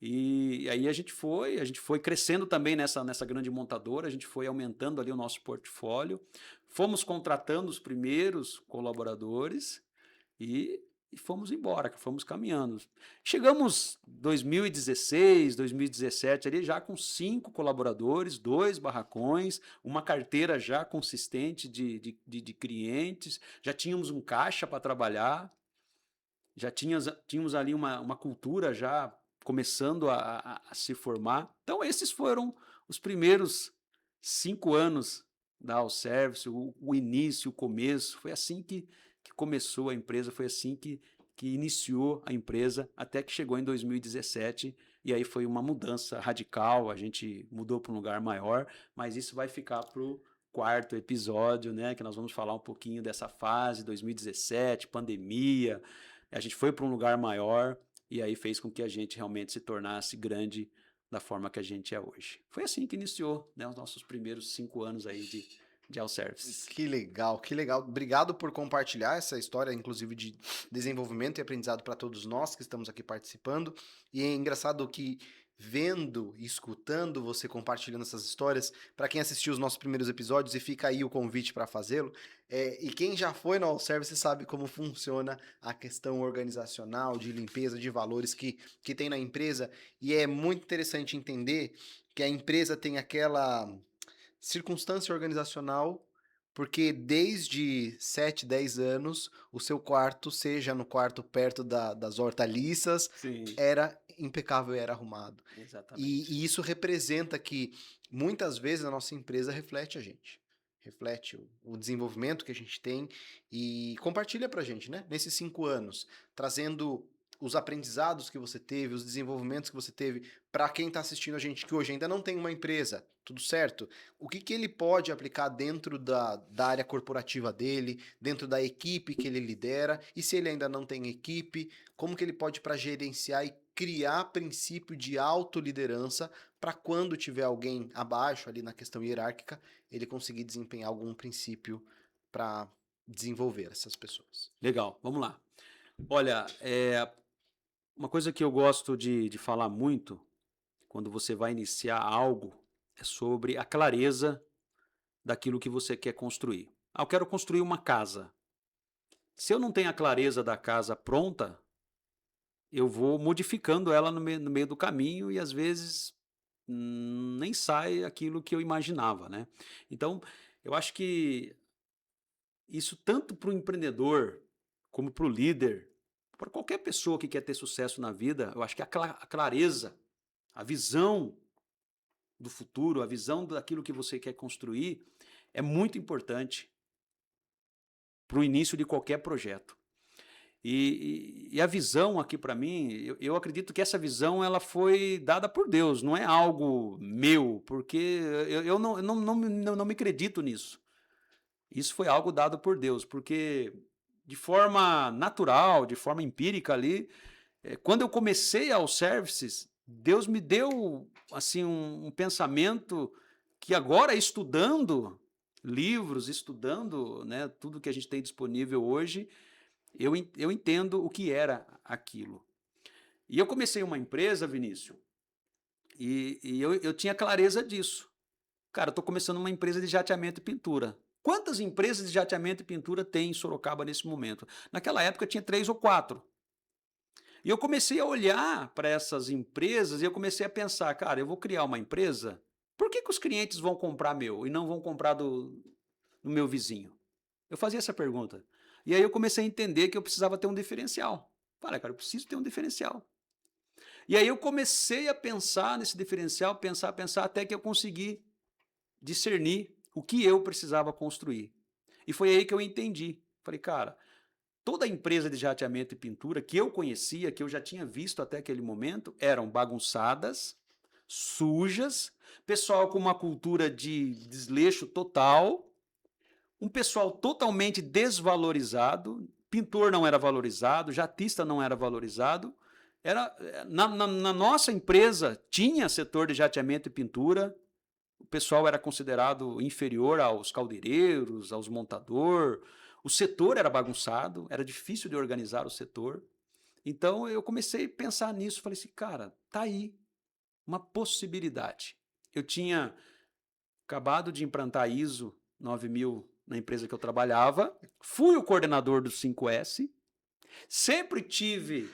E aí a gente foi crescendo também nessa grande montadora, a gente foi aumentando ali o nosso portfólio, fomos contratando os primeiros colaboradores e fomos embora, fomos caminhando. Chegamos 2016, 2017 ali já com 5 colaboradores, 2 barracões, uma carteira já consistente de clientes, já tínhamos um caixa para trabalhar, já tínhamos ali uma cultura já começando a se formar. Então, esses foram os primeiros 5 anos da Allservice, o início, o começo. Foi assim que começou a empresa, foi assim que iniciou a empresa, até que chegou em 2017, e aí foi uma mudança radical, a gente mudou para um lugar maior, mas isso vai ficar para o 4º episódio, né, que nós vamos falar um pouquinho dessa fase, 2017, pandemia. A gente foi para um lugar maior e aí fez com que a gente realmente se tornasse grande da forma que a gente é hoje. Foi assim que iniciou, né, os nossos primeiros 5 anos aí de Allservice. Que legal, que legal. Obrigado por compartilhar essa história, inclusive de desenvolvimento e aprendizado para todos nós que estamos aqui participando. E é engraçado que vendo e escutando você compartilhando essas histórias, para quem assistiu os nossos primeiros episódios, e fica aí o convite para fazê-lo, e quem já foi no Allservice sabe como funciona a questão organizacional, de limpeza, de valores que tem na empresa, e é muito interessante entender que a empresa tem aquela circunstância organizacional, porque desde 7, 10 anos, o seu quarto, seja no quarto perto das hortaliças, Sim, era impecável, era arrumado. exatamente. E isso representa que muitas vezes a nossa empresa reflete a gente. Reflete o desenvolvimento que a gente tem e compartilha pra gente, né? Nesses 5 anos, trazendo os aprendizados que você teve, os desenvolvimentos que você teve, para quem está assistindo a gente que hoje ainda não tem uma empresa, tudo certo? O que ele pode aplicar dentro da área corporativa dele, dentro da equipe que ele lidera, e se ele ainda não tem equipe, como que ele pode para gerenciar e criar princípio de autoliderança para quando tiver alguém abaixo ali na questão hierárquica, ele conseguir desempenhar algum princípio para desenvolver essas pessoas. Legal, vamos lá. Olha, uma coisa que eu gosto de falar muito quando você vai iniciar algo é sobre a clareza daquilo que você quer construir. Ah, eu quero construir uma casa. Se eu não tenho a clareza da casa pronta, eu vou modificando ela no meio do caminho e às vezes nem sai aquilo que eu imaginava, né? Então, eu acho que isso tanto para o empreendedor como para o líder, para qualquer pessoa que quer ter sucesso na vida, eu acho que a clareza, a visão do futuro, a visão daquilo que você quer construir é muito importante para o início de qualquer projeto. E a visão aqui para mim, eu acredito que essa visão ela foi dada por Deus, não é algo meu, porque eu não me acredito nisso. Isso foi algo dado por Deus, porque de forma natural, de forma empírica ali, quando eu comecei aos services, Deus me deu assim um pensamento que agora estudando livros, estudando, né, tudo que a gente tem disponível hoje, eu entendo o que era aquilo. E eu comecei uma empresa, Vinícius, e eu tinha clareza disso. Cara, eu estou começando uma empresa de jateamento e pintura. Quantas empresas de jateamento e pintura tem em Sorocaba nesse momento? Naquela época tinha 3 ou 4. E eu comecei a olhar para essas empresas e eu comecei a pensar, cara, eu vou criar uma empresa, por que os clientes vão comprar meu e não vão comprar do meu vizinho? Eu fazia essa pergunta. E aí eu comecei a entender que eu precisava ter um diferencial. Falei, cara, eu preciso ter um diferencial. E aí eu comecei a pensar nesse diferencial, pensar, até que eu consegui discernir o que eu precisava construir. E foi aí que eu entendi. Falei, cara, toda a empresa de jateamento e pintura que eu conhecia, que eu já tinha visto até aquele momento, eram bagunçadas, sujas, pessoal com uma cultura de desleixo total, um pessoal totalmente desvalorizado, pintor não era valorizado, jatista não era valorizado. Na nossa empresa tinha setor de jateamento e pintura, o pessoal era considerado inferior aos caldeireiros, aos montador, o setor era bagunçado, era difícil de organizar o setor. Então eu comecei a pensar nisso, falei assim, cara, tá aí uma possibilidade. Eu tinha acabado de implantar a ISO 9000 na empresa que eu trabalhava, fui o coordenador do 5S, sempre tive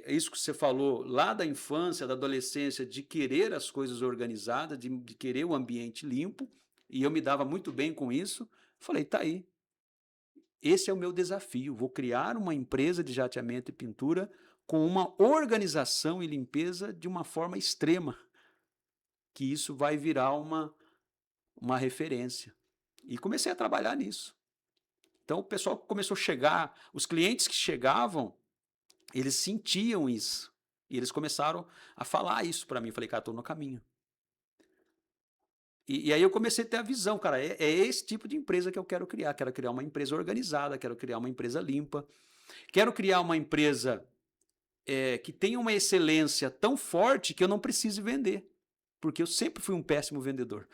isso que você falou lá da infância, da adolescência, de querer as coisas organizadas, de querer o ambiente limpo, e eu me dava muito bem com isso. Falei, tá aí. Esse é o meu desafio. Vou criar uma empresa de jateamento e pintura com uma organização e limpeza de uma forma extrema, que isso vai virar uma referência. E comecei a trabalhar nisso. Então o pessoal começou a chegar, os clientes que chegavam, eles sentiam isso. E eles começaram a falar isso para mim. Falei, cara, estou no caminho. E aí eu comecei a ter a visão, cara, é esse tipo de empresa que eu quero criar. Quero criar uma empresa organizada, quero criar uma empresa limpa. Quero criar uma empresa que tenha uma excelência tão forte que eu não precise vender. Porque eu sempre fui um péssimo vendedor.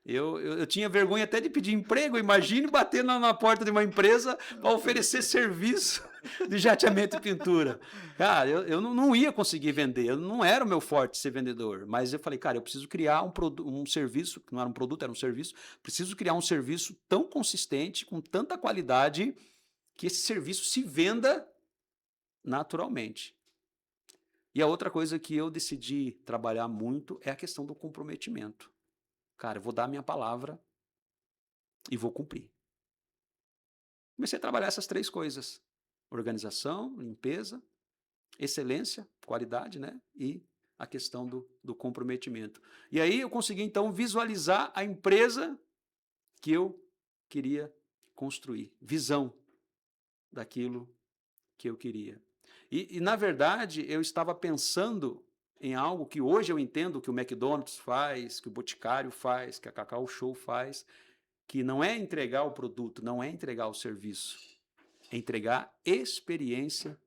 Eu tinha vergonha até de pedir emprego. Imagine bater na porta de uma empresa para oferecer serviço de jateamento e pintura. Cara, eu não ia conseguir vender. Eu não era o meu forte ser vendedor. Mas eu falei, cara, eu preciso criar um serviço, que não era um produto, era um serviço. Preciso criar um serviço tão consistente, com tanta qualidade, que esse serviço se venda naturalmente. E a outra coisa que eu decidi trabalhar muito é a questão do comprometimento. Cara, eu vou dar a minha palavra e vou cumprir. Comecei a trabalhar essas 3 coisas: organização, limpeza, excelência, qualidade, né? E a questão do comprometimento. E aí eu consegui, então, visualizar a empresa que eu queria construir. Visão daquilo que eu queria. E na verdade, eu estava pensando em algo que hoje eu entendo que o McDonald's faz, que o Boticário faz, que a Cacau Show faz, que não é entregar o produto, não é entregar o serviço, é entregar experiência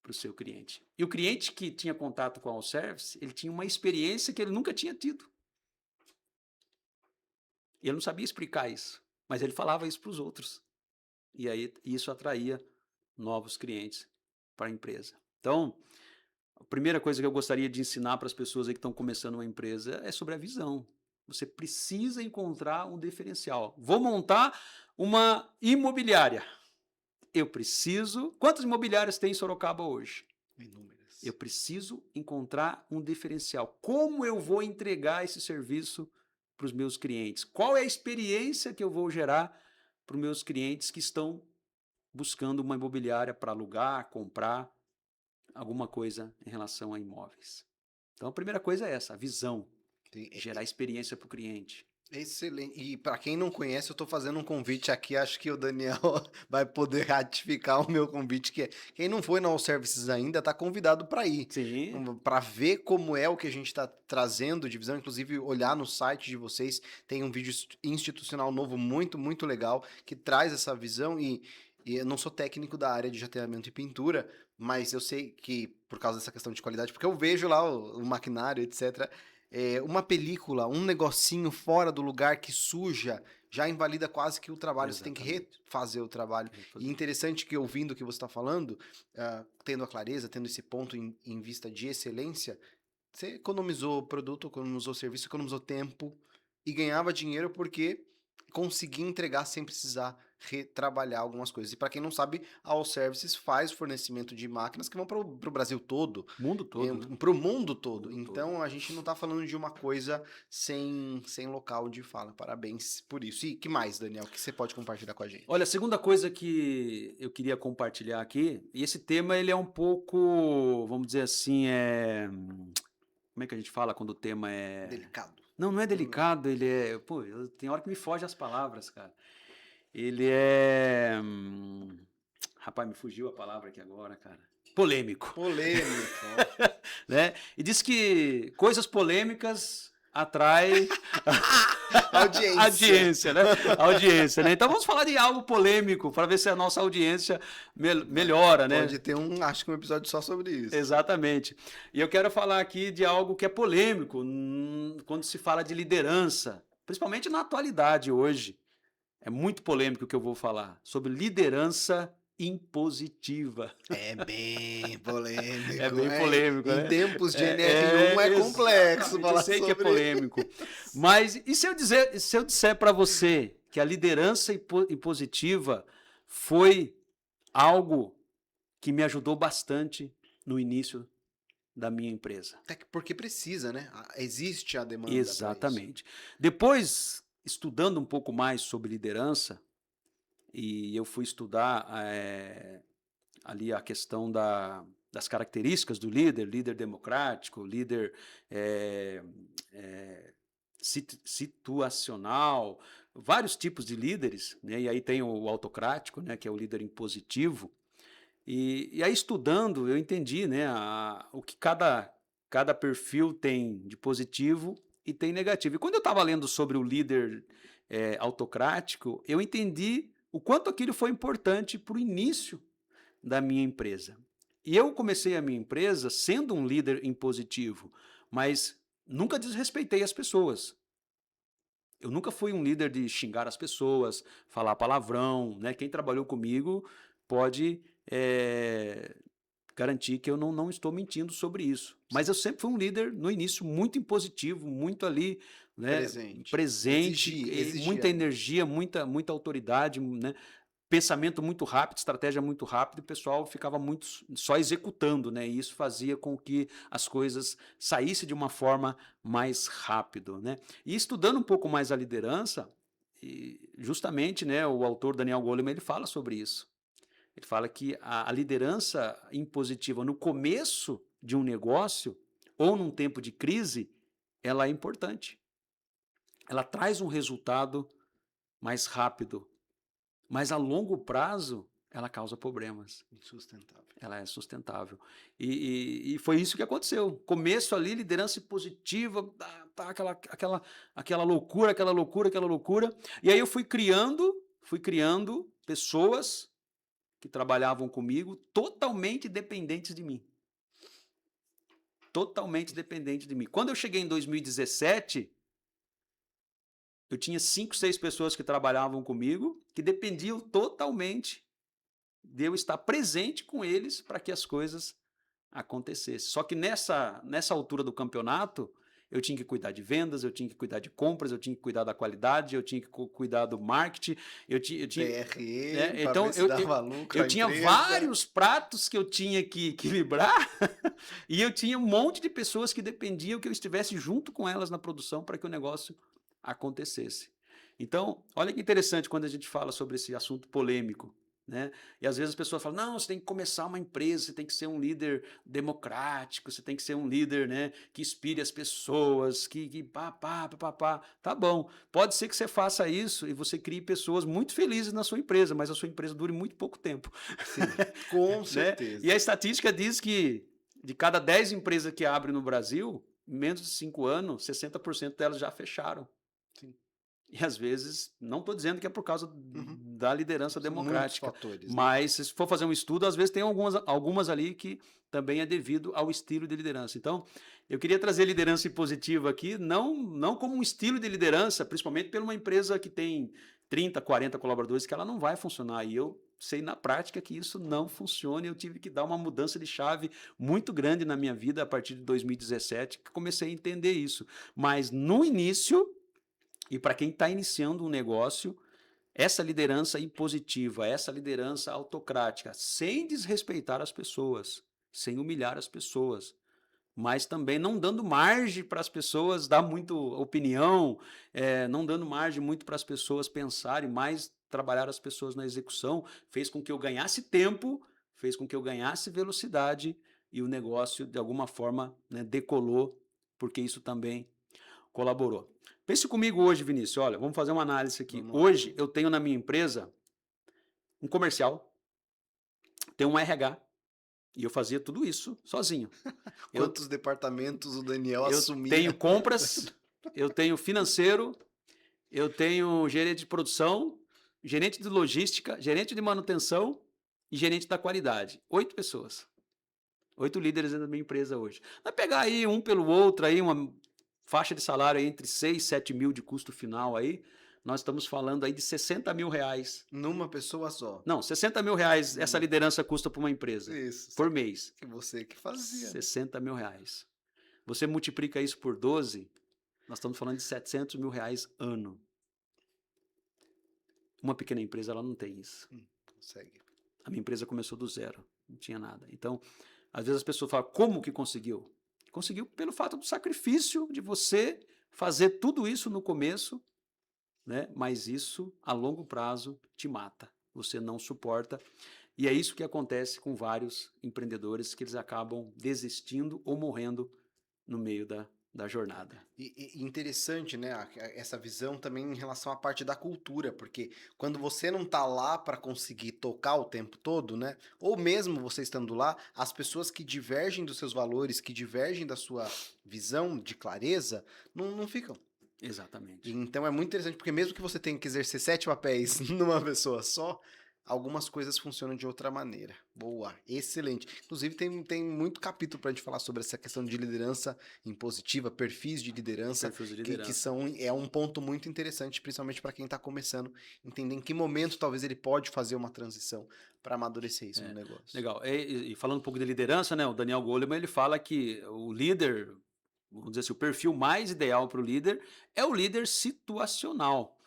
para o seu cliente. E o cliente que tinha contato com a All-Service, ele tinha uma experiência que ele nunca tinha tido. E ele não sabia explicar isso, mas ele falava isso para os outros. E aí isso atraía novos clientes para a empresa. Então, a primeira coisa que eu gostaria de ensinar para as pessoas aí que estão começando uma empresa é sobre a visão. Você precisa encontrar um diferencial. Vou montar uma imobiliária. Eu preciso... Quantas imobiliárias tem em Sorocaba hoje? Inúmeras. Eu preciso encontrar um diferencial. Como eu vou entregar esse serviço para os meus clientes? Qual é a experiência que eu vou gerar para os meus clientes que estão buscando uma imobiliária para alugar, comprar alguma coisa em relação a imóveis? Então, a primeira coisa é essa, a visão. Gerar experiência para o cliente. Excelente. E para quem não conhece, eu estou fazendo um convite aqui. Acho que o Daniel vai poder ratificar o meu convite, que é quem não foi na All Services ainda está convidado para ir. Sim. Para ver como é o que a gente está trazendo de visão, inclusive olhar no site de vocês, tem um vídeo institucional novo muito, muito legal, que traz essa visão e eu não sou técnico da área de jateamento e pintura, mas eu sei que, por causa dessa questão de qualidade, porque eu vejo lá o maquinário, etc., uma película, um negocinho fora do lugar que suja, já invalida quase que o trabalho. Exatamente. Você tem que refazer o trabalho. E interessante que, ouvindo o que você está falando, tendo a clareza, tendo esse ponto em vista de excelência, você economizou produto, economizou serviço, economizou tempo e ganhava dinheiro porque conseguia entregar sem precisar retrabalhar algumas coisas. E para quem não sabe, a All Services faz o fornecimento de máquinas que vão para o Brasil todo. Mundo todo, né? Para o mundo todo. Mundo Então todo. a gente não está falando de uma coisa sem local de fala. Parabéns por isso. E que mais, Daniel, que você pode compartilhar com a gente? Olha, a segunda coisa que eu queria compartilhar aqui, e esse tema ele é um pouco, vamos dizer assim, como é que a gente fala quando o tema é... Delicado. Não é delicado, ele é... Pô, tem hora que me foge as palavras, cara. Ele é. Rapaz, me fugiu a palavra aqui agora, cara. Polêmico. Polêmico. Né? E diz que coisas polêmicas atraem Audiência. audiência, né? Audiência, né? Então vamos falar de algo polêmico para ver se a nossa audiência melhora, né? Pode ter acho que um episódio só sobre isso. Exatamente. E eu quero falar aqui de algo que é polêmico quando se fala de liderança, principalmente na atualidade hoje. É muito polêmico o que eu vou falar sobre liderança impositiva. É bem polêmico. É bem polêmico, Em né? tempos de NR1 é complexo exatamente, falar eu sei que é sobre polêmico. Mas e se eu disser para você que a liderança impositiva foi algo que me ajudou bastante no início da minha empresa? Até porque precisa, né? Existe a demanda para isso. Exatamente. Depois, estudando um pouco mais sobre liderança, e eu fui estudar ali a questão das características do líder, líder democrático, líder situacional, vários tipos de líderes, né? E aí tem o autocrático, né, que é o líder impositivo. E aí estudando, eu entendi, né, o que cada perfil tem de positivo e tem negativo. E quando eu estava lendo sobre o líder autocrático, eu entendi o quanto aquilo foi importante para o início da minha empresa. E eu comecei a minha empresa sendo um líder impositivo, mas nunca desrespeitei as pessoas. Eu nunca fui um líder de xingar as pessoas, falar palavrão, né? Quem trabalhou comigo pode garantir que eu não estou mentindo sobre isso. Mas eu sempre fui um líder, no início, muito impositivo, muito ali, né, presente, muita energia, muita autoridade, né, pensamento muito rápido, estratégia muito rápida, e o pessoal ficava muito só executando, né? E isso fazia com que as coisas saíssem de uma forma mais rápido, né? E estudando um pouco mais a liderança, justamente, né, o autor Daniel Goleman, ele fala sobre isso. Ele fala que a liderança impositiva no começo de um negócio ou num tempo de crise, ela é importante. Ela traz um resultado mais rápido, mas a longo prazo ela causa problemas. Insustentável. Ela é sustentável. E foi isso que aconteceu. Começo ali, liderança positiva, aquela loucura. E aí eu fui criando pessoas que trabalhavam comigo totalmente dependentes de mim. Totalmente dependentes de mim. Quando eu cheguei em 2017, eu tinha 5, 6 pessoas que trabalhavam comigo que dependiam totalmente de eu estar presente com eles para que as coisas acontecessem. Só que nessa altura do campeonato, eu tinha que cuidar de vendas, eu tinha que cuidar de compras, eu tinha que cuidar da qualidade, eu tinha que cuidar do marketing, eu tinha PRE, então eu tinha vários pratos que eu tinha que equilibrar e eu tinha um monte de pessoas que dependiam que eu estivesse junto com elas na produção para que o negócio acontecesse. Então, olha que interessante quando a gente fala sobre esse assunto polêmico, né? E às vezes as pessoas falam, não, você tem que começar uma empresa, você tem que ser um líder democrático, você tem que ser um líder, né, que inspire as pessoas, que pá. Tá bom, pode ser que você faça isso e você crie pessoas muito felizes na sua empresa, mas a sua empresa dure muito pouco tempo. Sim, com certeza. Né? E a estatística diz que de cada 10 empresas que abrem no Brasil, em menos de 5 anos, 60% delas já fecharam. Sim. E às vezes, não estou dizendo que é por causa da liderança democrática, fatores, mas se for fazer um estudo, às vezes tem algumas ali que também é devido ao estilo de liderança. Então, eu queria trazer liderança positiva aqui, não como um estilo de liderança, principalmente por uma empresa que tem 30, 40 colaboradores, que ela não vai funcionar. E eu sei na prática que isso não funciona e eu tive que dar uma mudança de chave muito grande na minha vida a partir de 2017, que comecei a entender isso. Mas no início, e para quem está iniciando um negócio, essa liderança impositiva, essa liderança autocrática, sem desrespeitar as pessoas, sem humilhar as pessoas, mas também não dando margem para as pessoas dar muito opinião, não dando margem muito para as pessoas pensarem, mas trabalhar as pessoas na execução, fez com que eu ganhasse tempo, fez com que eu ganhasse velocidade e o negócio, de alguma forma, né, decolou, porque isso também colaborou. Pense comigo hoje, Vinícius. Olha, vamos fazer uma análise aqui. Vamos lá. Hoje eu tenho na minha empresa um comercial, tenho um RH e eu fazia tudo isso sozinho. Eu, Quantos departamentos o Daniel eu assumia? tenho compras, eu tenho financeiro, eu tenho gerente de produção, gerente de logística, gerente de manutenção e gerente da qualidade. 8 pessoas. 8 líderes da minha empresa hoje. Vai pegar aí um pelo outro, aí uma faixa de salário aí entre 6 e 7 mil de custo final aí, nós estamos falando aí de 60 mil reais. Numa pessoa só. Não, 60 mil reais essa liderança custa para uma empresa. Isso. Por mês. Que você que fazia. 60 mil reais. Você multiplica isso por 12, nós estamos falando de 700 mil reais ano. Uma pequena empresa, ela não tem isso. Consegue. A minha empresa começou do zero, não tinha nada. Então, às vezes as pessoas falam, como que conseguiu? Conseguiu pelo fato do sacrifício de você fazer tudo isso no começo, né? Mas isso, a longo prazo, te mata. Você não suporta. E é isso que acontece com vários empreendedores, que eles acabam desistindo ou morrendo no meio da jornada. E interessante, né, essa visão também em relação à parte da cultura, porque quando você não tá lá para conseguir tocar o tempo todo, né, ou mesmo você estando lá, as pessoas que divergem dos seus valores, que divergem da sua visão de clareza, não ficam. Exatamente. Então é muito interessante, porque mesmo que você tenha que exercer 7 papéis numa pessoa só, algumas coisas funcionam de outra maneira. Boa, excelente. Inclusive tem muito capítulo pra gente falar sobre essa questão de liderança impositiva, perfis de liderança, Perfis de que liderança. é um ponto muito interessante, principalmente para quem tá começando, entender em que momento talvez ele pode fazer uma transição para amadurecer isso no negócio. Legal. E falando um pouco de liderança, né, o Daniel Goleman, ele fala que o líder, vamos dizer assim, o perfil mais ideal para o líder é o líder situacional,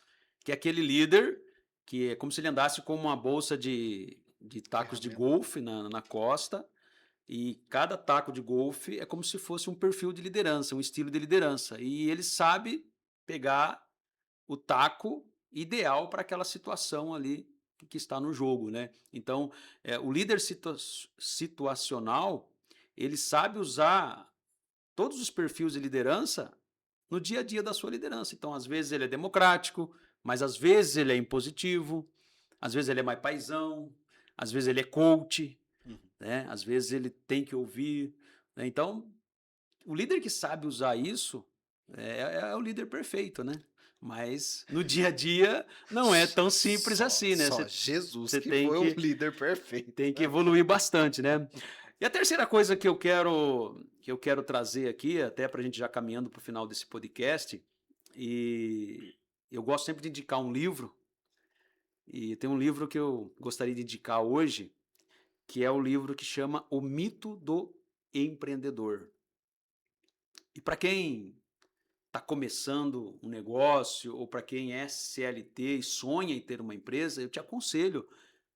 que é aquele líder que é como se ele andasse com uma bolsa de tacos de Ferramenta. golfe na costa, e cada taco de golfe é como se fosse um perfil de liderança, um estilo de liderança. E ele sabe pegar o taco ideal para aquela situação ali que está no jogo, né? Então, o líder situacional, ele sabe usar todos os perfis de liderança no dia a dia da sua liderança. Então, às vezes ele é democrático, mas às vezes ele é impositivo, às vezes ele é mais paizão, às vezes ele é coach, né? Às vezes ele tem que ouvir, né? Então, o líder que sabe usar isso é o líder perfeito, né? Mas no dia a dia não é tão simples assim, né? Só Jesus você que tem foi um que líder perfeito. tem que evoluir bastante, né? E a terceira coisa que eu quero trazer aqui, até para a gente já caminhando para o final desse podcast, e eu gosto sempre de indicar um livro, e tem um livro que eu gostaria de indicar hoje, que é o livro que chama O Mito do Empreendedor. E para quem está começando um negócio, ou para quem é CLT e sonha em ter uma empresa, eu te aconselho,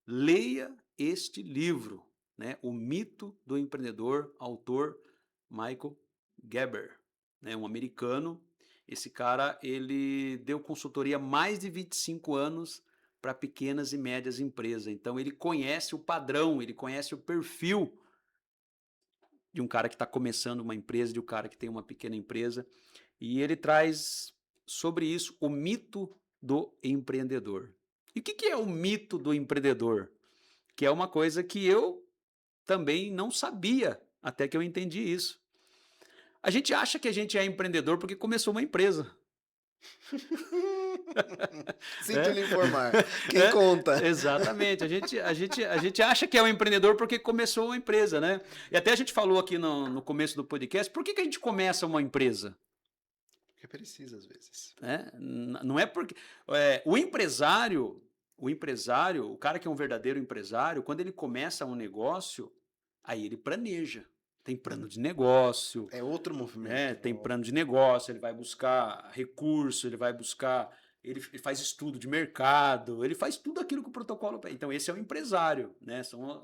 leia este livro, né? O Mito do Empreendedor, autor Michael Gerber, né? Um americano. Esse cara, ele deu consultoria há mais de 25 anos para pequenas e médias empresas. Então, ele conhece o padrão, ele conhece o perfil de um cara que está começando uma empresa, de um cara que tem uma pequena empresa. E ele traz sobre isso o mito do empreendedor. E o que é o mito do empreendedor? Que é uma coisa que eu também não sabia até que eu entendi isso. A gente acha que a gente é empreendedor porque começou uma empresa. Sinto lhe informar. Quem conta? Exatamente. A gente acha que é um empreendedor porque começou uma empresa, né? E até a gente falou aqui no começo do podcast, por que a gente começa uma empresa? Porque precisa, às vezes. Não é porque... o empresário, o cara que é um verdadeiro empresário, quando ele começa um negócio, aí ele planeja. Tem plano de negócio. É outro movimento. Tem plano de negócio, ele vai buscar recurso, ele vai buscar... Ele faz estudo de mercado, ele faz tudo aquilo que o protocolo... Então, esse é o empresário, né? São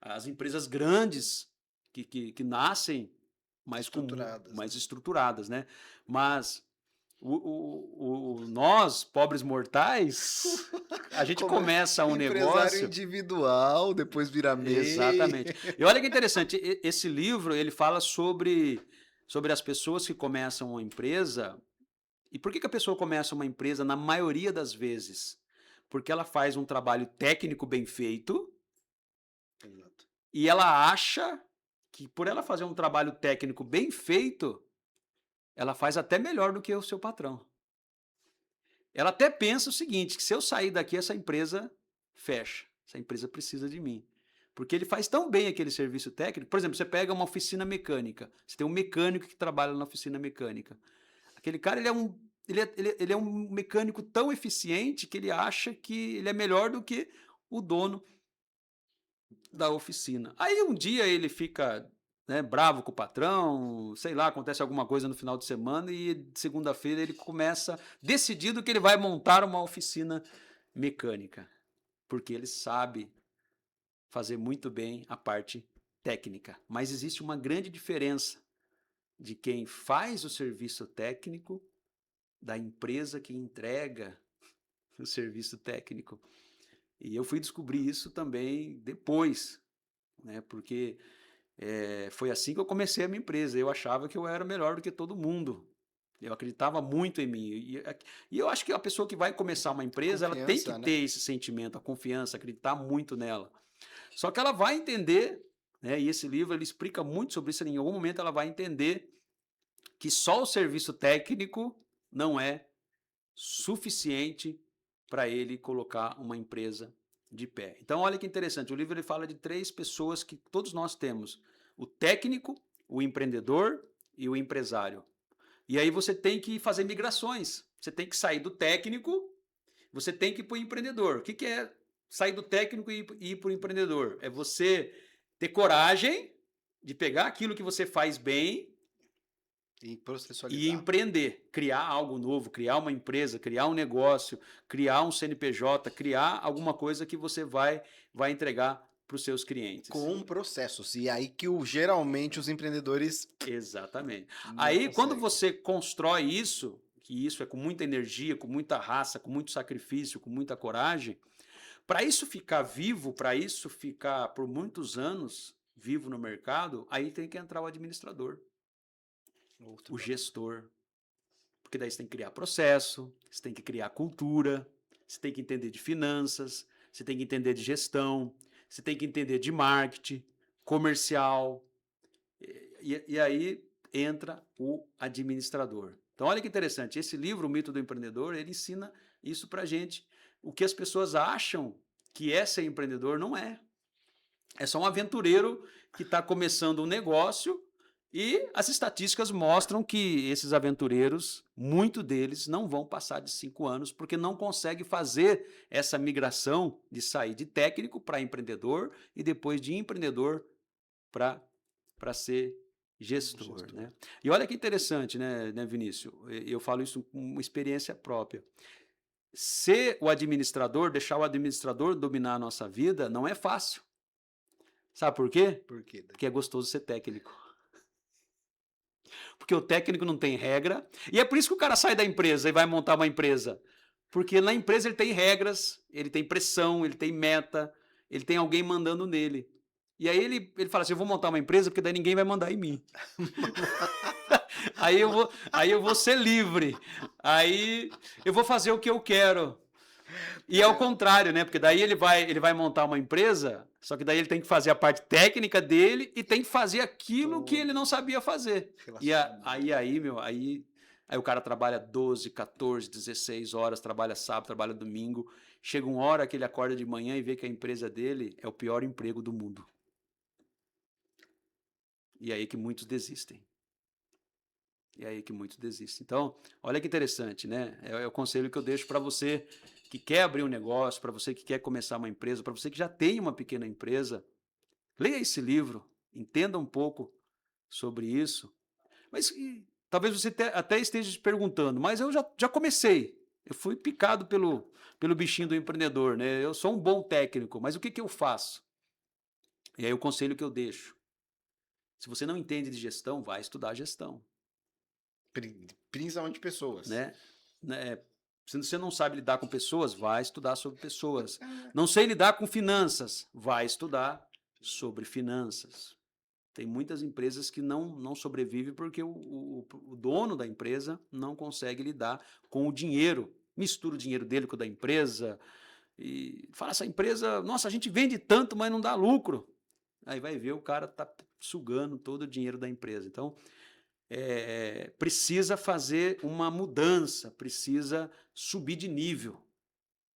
as empresas grandes que nascem mais estruturadas, né? Mas nós, pobres mortais, a gente começa um negócio... Empresário individual, depois vira MEI. Exatamente. E olha que interessante, esse livro, ele fala sobre as pessoas que começam uma empresa E por que a pessoa começa uma empresa na maioria das vezes? Porque ela faz um trabalho técnico bem feito Exato. e ela acha que por ela fazer um trabalho técnico bem feito, ela faz até melhor do que o seu patrão. Ela até pensa o seguinte, que se eu sair daqui, essa empresa fecha. Essa empresa precisa de mim. Porque ele faz tão bem aquele serviço técnico. Por exemplo, você pega uma oficina mecânica. Você tem um mecânico que trabalha na oficina mecânica. Aquele cara, ele é um mecânico tão eficiente que ele acha que ele é melhor do que o dono da oficina. Aí um dia ele fica, né, bravo com o patrão, sei lá, acontece alguma coisa no final de semana e segunda-feira ele começa decidido que ele vai montar uma oficina mecânica, porque ele sabe fazer muito bem a parte técnica. Mas existe uma grande diferença de quem faz o serviço técnico da empresa que entrega o serviço técnico. E eu fui descobrir isso também depois, né? Porque foi assim que eu comecei a minha empresa. Eu achava que eu era melhor do que todo mundo. Eu acreditava muito em mim. E eu acho que a pessoa que vai começar uma empresa, ela tem que Confiança, né? ter esse sentimento, a confiança, acreditar muito nela. Só que ela vai entender, né? E esse livro ele explica muito sobre isso. Em algum momento ela vai entender que só o serviço técnico não é suficiente para ele colocar uma empresa de pé. Então, olha que interessante, o livro ele fala de 3 pessoas que todos nós temos: o técnico, o empreendedor e o empresário. E aí você tem que fazer migrações. Você tem que sair do técnico, você tem que ir para o empreendedor. O que é sair do técnico e ir para o empreendedor? É você ter coragem de pegar aquilo que você faz bem E e processualizar. empreender, criar algo novo, criar uma empresa, criar um negócio, criar um CNPJ, criar alguma coisa que você vai entregar para os seus clientes. Com processos. E aí que geralmente os empreendedores Exatamente. não Aí, quando conseguem. você constrói isso, que isso é com muita energia, com muita raça, com muito sacrifício, com muita coragem, para isso ficar vivo, para isso ficar por muitos anos vivo no mercado, aí tem que entrar o administrador, Outro o papo. gestor. Porque daí você tem que criar processo, você tem que criar cultura, você tem que entender de finanças, você tem que entender de gestão, você tem que entender de marketing, comercial. E aí entra o administrador. Então, olha que interessante. Esse livro, O Mito do Empreendedor, ele ensina isso pra gente. O que as pessoas acham que é ser empreendedor não é. É só um aventureiro que está começando um negócio e as estatísticas mostram que esses aventureiros, muito deles, não vão passar de 5 anos porque não conseguem fazer essa migração de sair de técnico para empreendedor e depois de empreendedor para ser gestor, né? E olha que interessante, né, Vinícius? Eu falo isso com uma experiência própria. Ser o administrador, deixar o administrador dominar a nossa vida, não é fácil. Sabe por quê? Por quê? Porque é gostoso ser técnico. Porque o técnico não tem regra. E é por isso que o cara sai da empresa e vai montar uma empresa. Porque na empresa ele tem regras, ele tem pressão, ele tem meta, ele tem alguém mandando nele. E aí ele fala assim: eu vou montar uma empresa porque daí ninguém vai mandar em mim. Aí eu vou ser livre. Aí eu vou fazer o que eu quero. E é o contrário, né? Porque daí ele vai montar uma empresa, só que daí ele tem que fazer a parte técnica dele e tem que fazer aquilo que ele não sabia fazer. E aí o cara trabalha 12, 14, 16 horas, trabalha sábado, trabalha domingo. Chega uma hora que ele acorda de manhã e vê que a empresa dele é o pior emprego do mundo. E aí que muitos desistem. E aí que muitos desistem. Então, olha que interessante, né? É o conselho que eu deixo para você que quer abrir um negócio, para você que quer começar uma empresa, para você que já tem uma pequena empresa. Leia esse livro, entenda um pouco sobre isso. Mas talvez você até esteja se perguntando, mas eu já comecei. Eu fui picado pelo bichinho do empreendedor, né? Eu sou um bom técnico, mas o que eu faço? E aí o conselho que eu deixo. Se você não entende de gestão, vai estudar gestão. Principalmente pessoas. Né? Se você não sabe lidar com pessoas, vai estudar sobre pessoas. Não sei lidar com finanças, vai estudar sobre finanças. Tem muitas empresas que não sobrevivem porque o dono da empresa não consegue lidar com o dinheiro, mistura o dinheiro dele com o da empresa e fala, essa empresa, nossa, a gente vende tanto, mas não dá lucro. Aí vai ver, o cara está sugando todo o dinheiro da empresa. Então, precisa fazer uma mudança, precisa subir de nível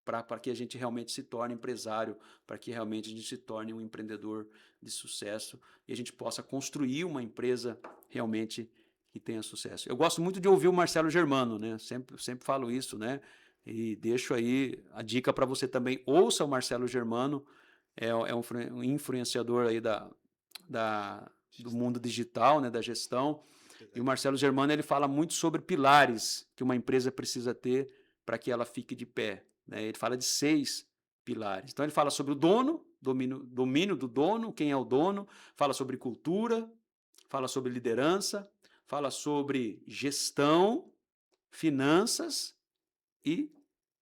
para que a gente realmente se torne empresário, para que realmente a gente se torne um empreendedor de sucesso e a gente possa construir uma empresa realmente que tenha sucesso. Eu gosto muito de ouvir o Marcelo Germano, né? Sempre falo isso, né? E deixo aí a dica para você também. Ouça o Marcelo Germano, um influenciador aí do mundo digital, né? Da gestão. E o Marcelo Germano ele fala muito sobre pilares que uma empresa precisa ter para que ela fique de pé. Né? Ele fala de 6 pilares. Então ele fala sobre o dono, domínio do dono, quem é o dono, fala sobre cultura, fala sobre liderança, fala sobre gestão, finanças e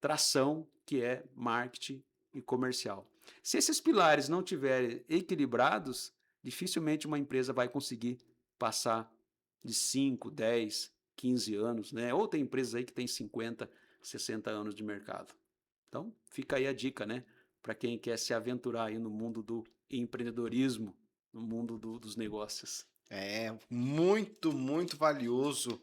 tração, que é marketing e comercial. Se esses pilares não estiverem equilibrados, dificilmente uma empresa vai conseguir passar de 5, 10, 15 anos, né? Ou tem empresas aí que tem 50, 60 anos de mercado. Então, fica aí a dica, né? Para quem quer se aventurar aí no mundo do empreendedorismo, no mundo dos negócios. É muito, muito valioso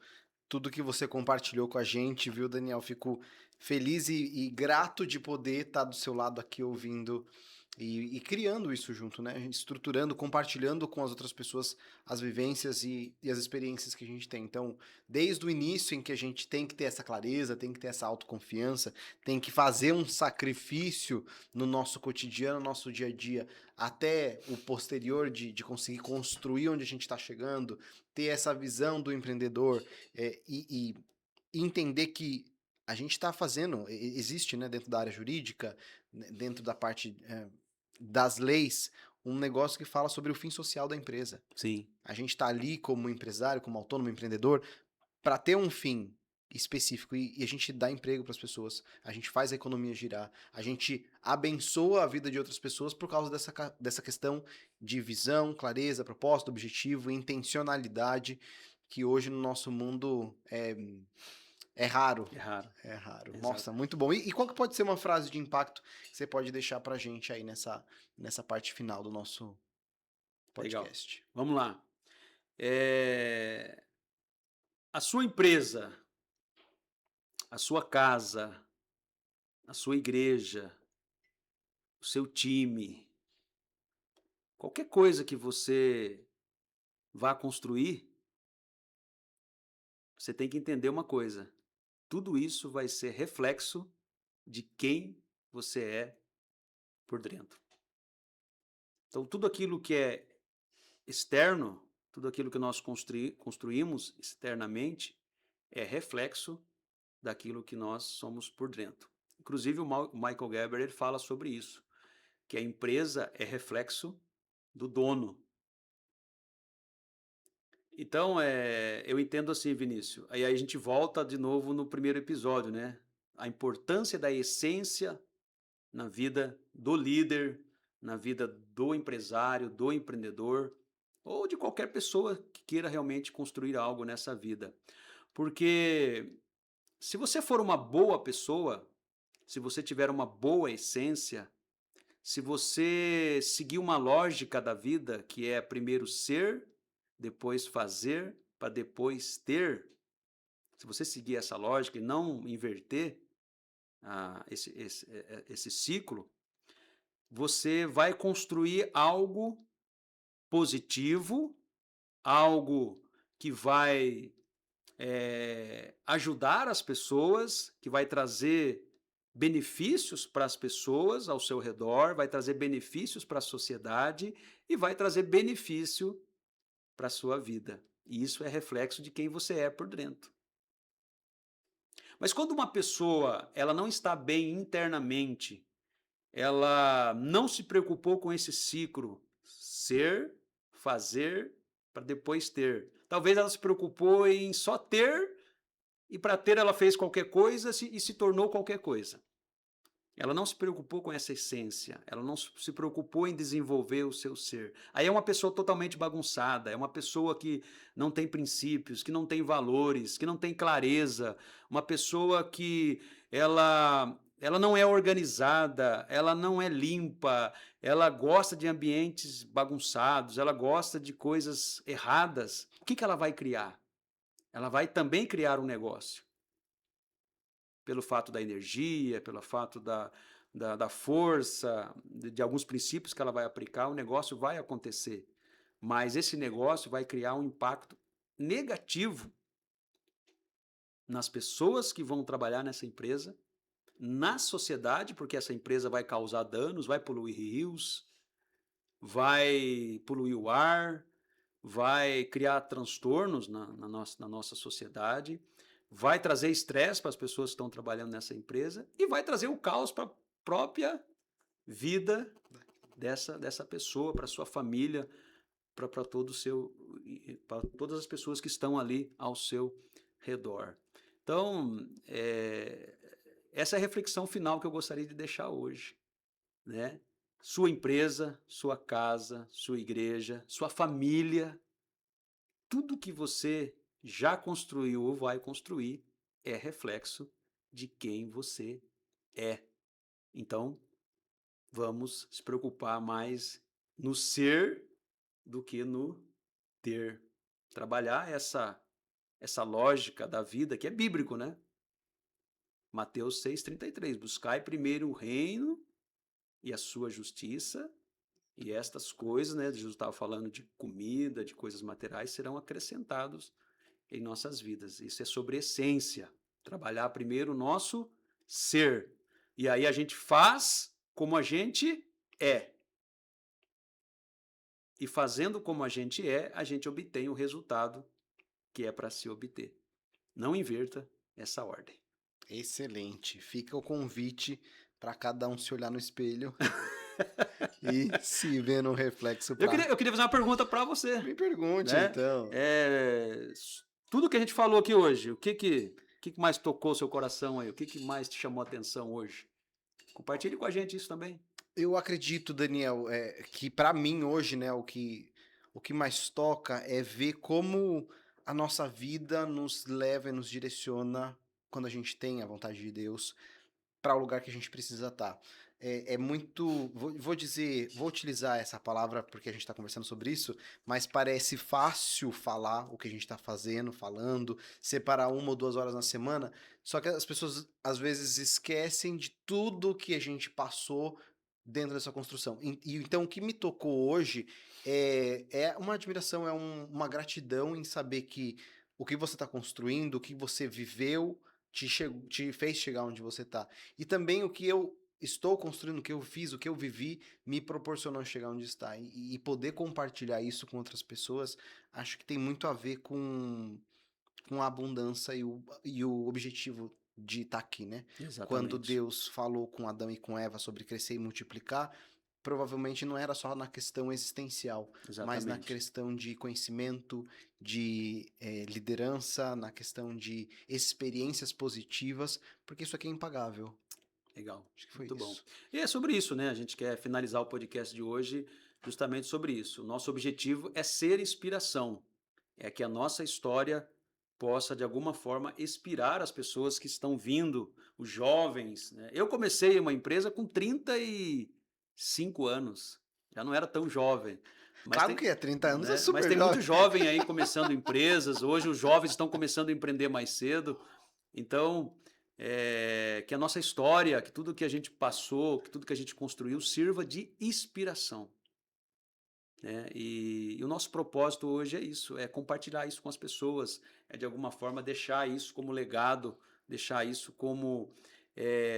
tudo que você compartilhou com a gente, viu, Daniel? Fico feliz e grato de poder estar do seu lado aqui ouvindo e criando isso junto, né? Estruturando, compartilhando com as outras pessoas as vivências e as experiências que a gente tem. Então, desde o início em que a gente tem que ter essa clareza, tem que ter essa autoconfiança, tem que fazer um sacrifício no nosso cotidiano, no nosso dia a dia, até o posterior de conseguir construir onde a gente está chegando, ter essa visão do empreendedor e entender que a gente está fazendo, existe, né, dentro da área jurídica, dentro da parte das leis, um negócio que fala sobre o fim social da empresa. Sim. A gente está ali como empresário, como autônomo, empreendedor, para ter um fim específico e a gente dá emprego para as pessoas, a gente faz a economia girar, a gente abençoa a vida de outras pessoas por causa dessa questão de visão, clareza, propósito, objetivo, intencionalidade, que hoje no nosso mundo é raro. É raro. É raro. Exato. Nossa, muito bom. E qual que pode ser uma frase de impacto que você pode deixar pra gente aí nessa parte final do nosso podcast? Legal. Vamos lá. A sua empresa, a sua casa, a sua igreja, o seu time, qualquer coisa que você vá construir, você tem que entender uma coisa. Tudo isso vai ser reflexo de quem você é por dentro. Então, tudo aquilo que é externo, tudo aquilo que nós construímos externamente, é reflexo daquilo que nós somos por dentro. Inclusive, o Michael Gerber ele fala sobre isso, que a empresa é reflexo do dono. Então, eu entendo assim, Vinícius. Aí a gente volta de novo no primeiro episódio, né? A importância da essência na vida do líder, na vida do empresário, do empreendedor, ou de qualquer pessoa que queira realmente construir algo nessa vida. Porque se você for uma boa pessoa, se você tiver uma boa essência, se você seguir uma lógica da vida, que é primeiro ser, depois fazer, para depois ter, se você seguir essa lógica e não inverter esse ciclo, você vai construir algo positivo, algo que vai ajudar as pessoas, que vai trazer benefícios para as pessoas ao seu redor, vai trazer benefícios para a sociedade e vai trazer benefício para a sua vida. E isso é reflexo de quem você é por dentro. Mas quando uma pessoa ela não está bem internamente, ela não se preocupou com esse ciclo ser, fazer, para depois ter. Talvez ela se preocupou em só ter e para ter ela fez qualquer coisa e se tornou qualquer coisa. ela não se preocupou com essa essência, ela não se preocupou em desenvolver o seu ser. Aí é uma pessoa totalmente bagunçada, é uma pessoa que não tem princípios, que não tem valores, que não tem clareza, uma pessoa que ela não é organizada, ela não é limpa, ela gosta de ambientes bagunçados, ela gosta de coisas erradas. O que ela vai criar? Ela vai também criar um negócio pelo fato da energia, pelo fato da força, de alguns princípios que ela vai aplicar, o negócio vai acontecer. Mas esse negócio vai criar um impacto negativo nas pessoas que vão trabalhar nessa empresa, na sociedade, porque essa empresa vai causar danos, vai poluir rios, vai poluir o ar, vai criar transtornos na nossa sociedade, vai trazer estresse para as pessoas que estão trabalhando nessa empresa e vai trazer o caos para a própria vida dessa pessoa, para a sua família, para todo o seu, para todas as pessoas que estão ali ao seu redor. Então, essa é a reflexão final que eu gostaria de deixar hoje, né? Sua empresa, sua casa, sua igreja, sua família, tudo que você já construiu ou vai construir é reflexo de quem você é. Então, vamos se preocupar mais no ser do que no ter. Trabalhar essa lógica da vida que é bíblico, né? Mateus 6,33. Buscai primeiro o reino e a sua justiça, e estas coisas, né? Jesus estava falando de comida, de coisas materiais, serão acrescentados em nossas vidas. Isso é sobre essência. Trabalhar primeiro o nosso ser. E aí a gente faz como a gente é. E fazendo como a gente obtém o resultado que é para se obter. Não inverta essa ordem. Excelente. Fica o convite para cada um se olhar no espelho e se ver no reflexo. Eu queria fazer uma pergunta para você. Me pergunte, né? então. Tudo que a gente falou aqui hoje, o que mais tocou seu coração aí? O que mais te chamou a atenção hoje? Compartilhe com a gente isso também. Eu acredito, Daniel, que para mim hoje, né, o que mais toca é ver como a nossa vida nos leva e nos direciona quando a gente tem a vontade de Deus para o lugar que a gente precisa estar. É muito, vou utilizar essa palavra porque a gente está conversando sobre isso, mas parece fácil falar o que a gente está falando, separar 1 ou 2 horas na semana, só que as pessoas às vezes esquecem de tudo que a gente passou dentro dessa construção. E então o que me tocou hoje é uma admiração, uma gratidão em saber que o que você está construindo, o que você viveu, te fez chegar onde você está. E também o que eu estou construindo, o que eu fiz, o que eu vivi, me proporcionou chegar onde está. E poder compartilhar isso com outras pessoas, acho que tem muito a ver com a abundância e o objetivo de estar aqui, né? Exatamente. Quando Deus falou com Adão e com Eva sobre crescer e multiplicar, provavelmente não era só na questão existencial, mas na questão de conhecimento, de liderança, na questão de experiências positivas, porque isso aqui é impagável. Legal. Acho que foi Muito isso. Bom. E é sobre isso, né? A gente quer finalizar o podcast de hoje justamente sobre isso. O nosso objetivo é ser inspiração. É que a nossa história possa, de alguma forma, inspirar as pessoas que estão vindo, os jovens. Né? Eu comecei uma empresa com 35 anos. Já não era tão jovem. Mas claro que 30 anos, né? É super Mas tem jovem. muito jovem aí começando empresas. Hoje os jovens estão começando a empreender mais cedo. Então, que a nossa história, que tudo que a gente passou, que tudo que a gente construiu sirva de inspiração. E o nosso propósito hoje é isso, é compartilhar isso com as pessoas, é de alguma forma deixar isso como legado, deixar isso como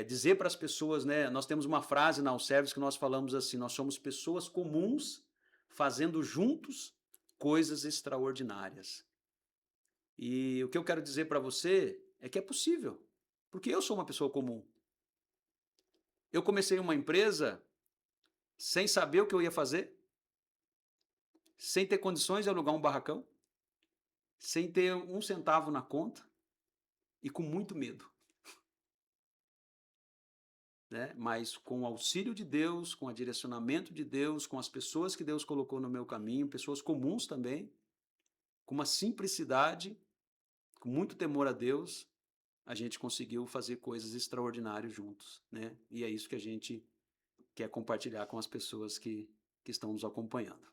dizer para as pessoas, né? Nós temos uma frase na Alservice que nós falamos assim: nós somos pessoas comuns fazendo juntos coisas extraordinárias. E o que eu quero dizer para você é que é possível, porque eu sou uma pessoa comum. Eu comecei uma empresa sem saber o que eu ia fazer, sem ter condições de alugar um barracão, sem ter 1 centavo na conta e com muito medo. né? Mas com o auxílio de Deus, com o direcionamento de Deus, com as pessoas que Deus colocou no meu caminho, pessoas comuns também, com uma simplicidade, com muito temor a Deus, a gente conseguiu fazer coisas extraordinárias juntos, né? E é isso que a gente quer compartilhar com as pessoas que estão nos acompanhando.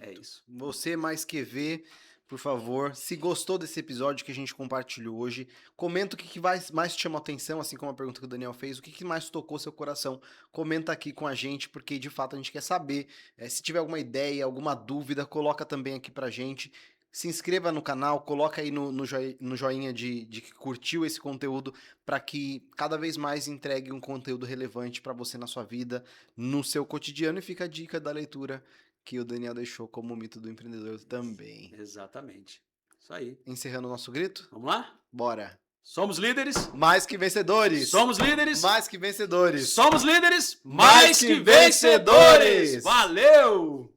É isso. Você mais que vê, por favor, se gostou desse episódio que a gente compartilhou hoje, comenta o que mais te chamou a atenção, assim como a pergunta que o Daniel fez, o que mais tocou seu coração, comenta aqui com a gente, porque de fato a gente quer saber. Se tiver alguma ideia, alguma dúvida, coloca também aqui pra gente. Se inscreva no canal, coloca aí no joinha de que curtiu esse conteúdo, para que cada vez mais entregue um conteúdo relevante para você na sua vida, no seu cotidiano, e fica a dica da leitura que o Daniel deixou como mito do empreendedor também. Exatamente. Isso aí. Encerrando o nosso grito? Vamos lá? Bora. Somos líderes. Mais que vencedores. Somos líderes. Mais que vencedores. Somos líderes. Mais que vencedores. Valeu!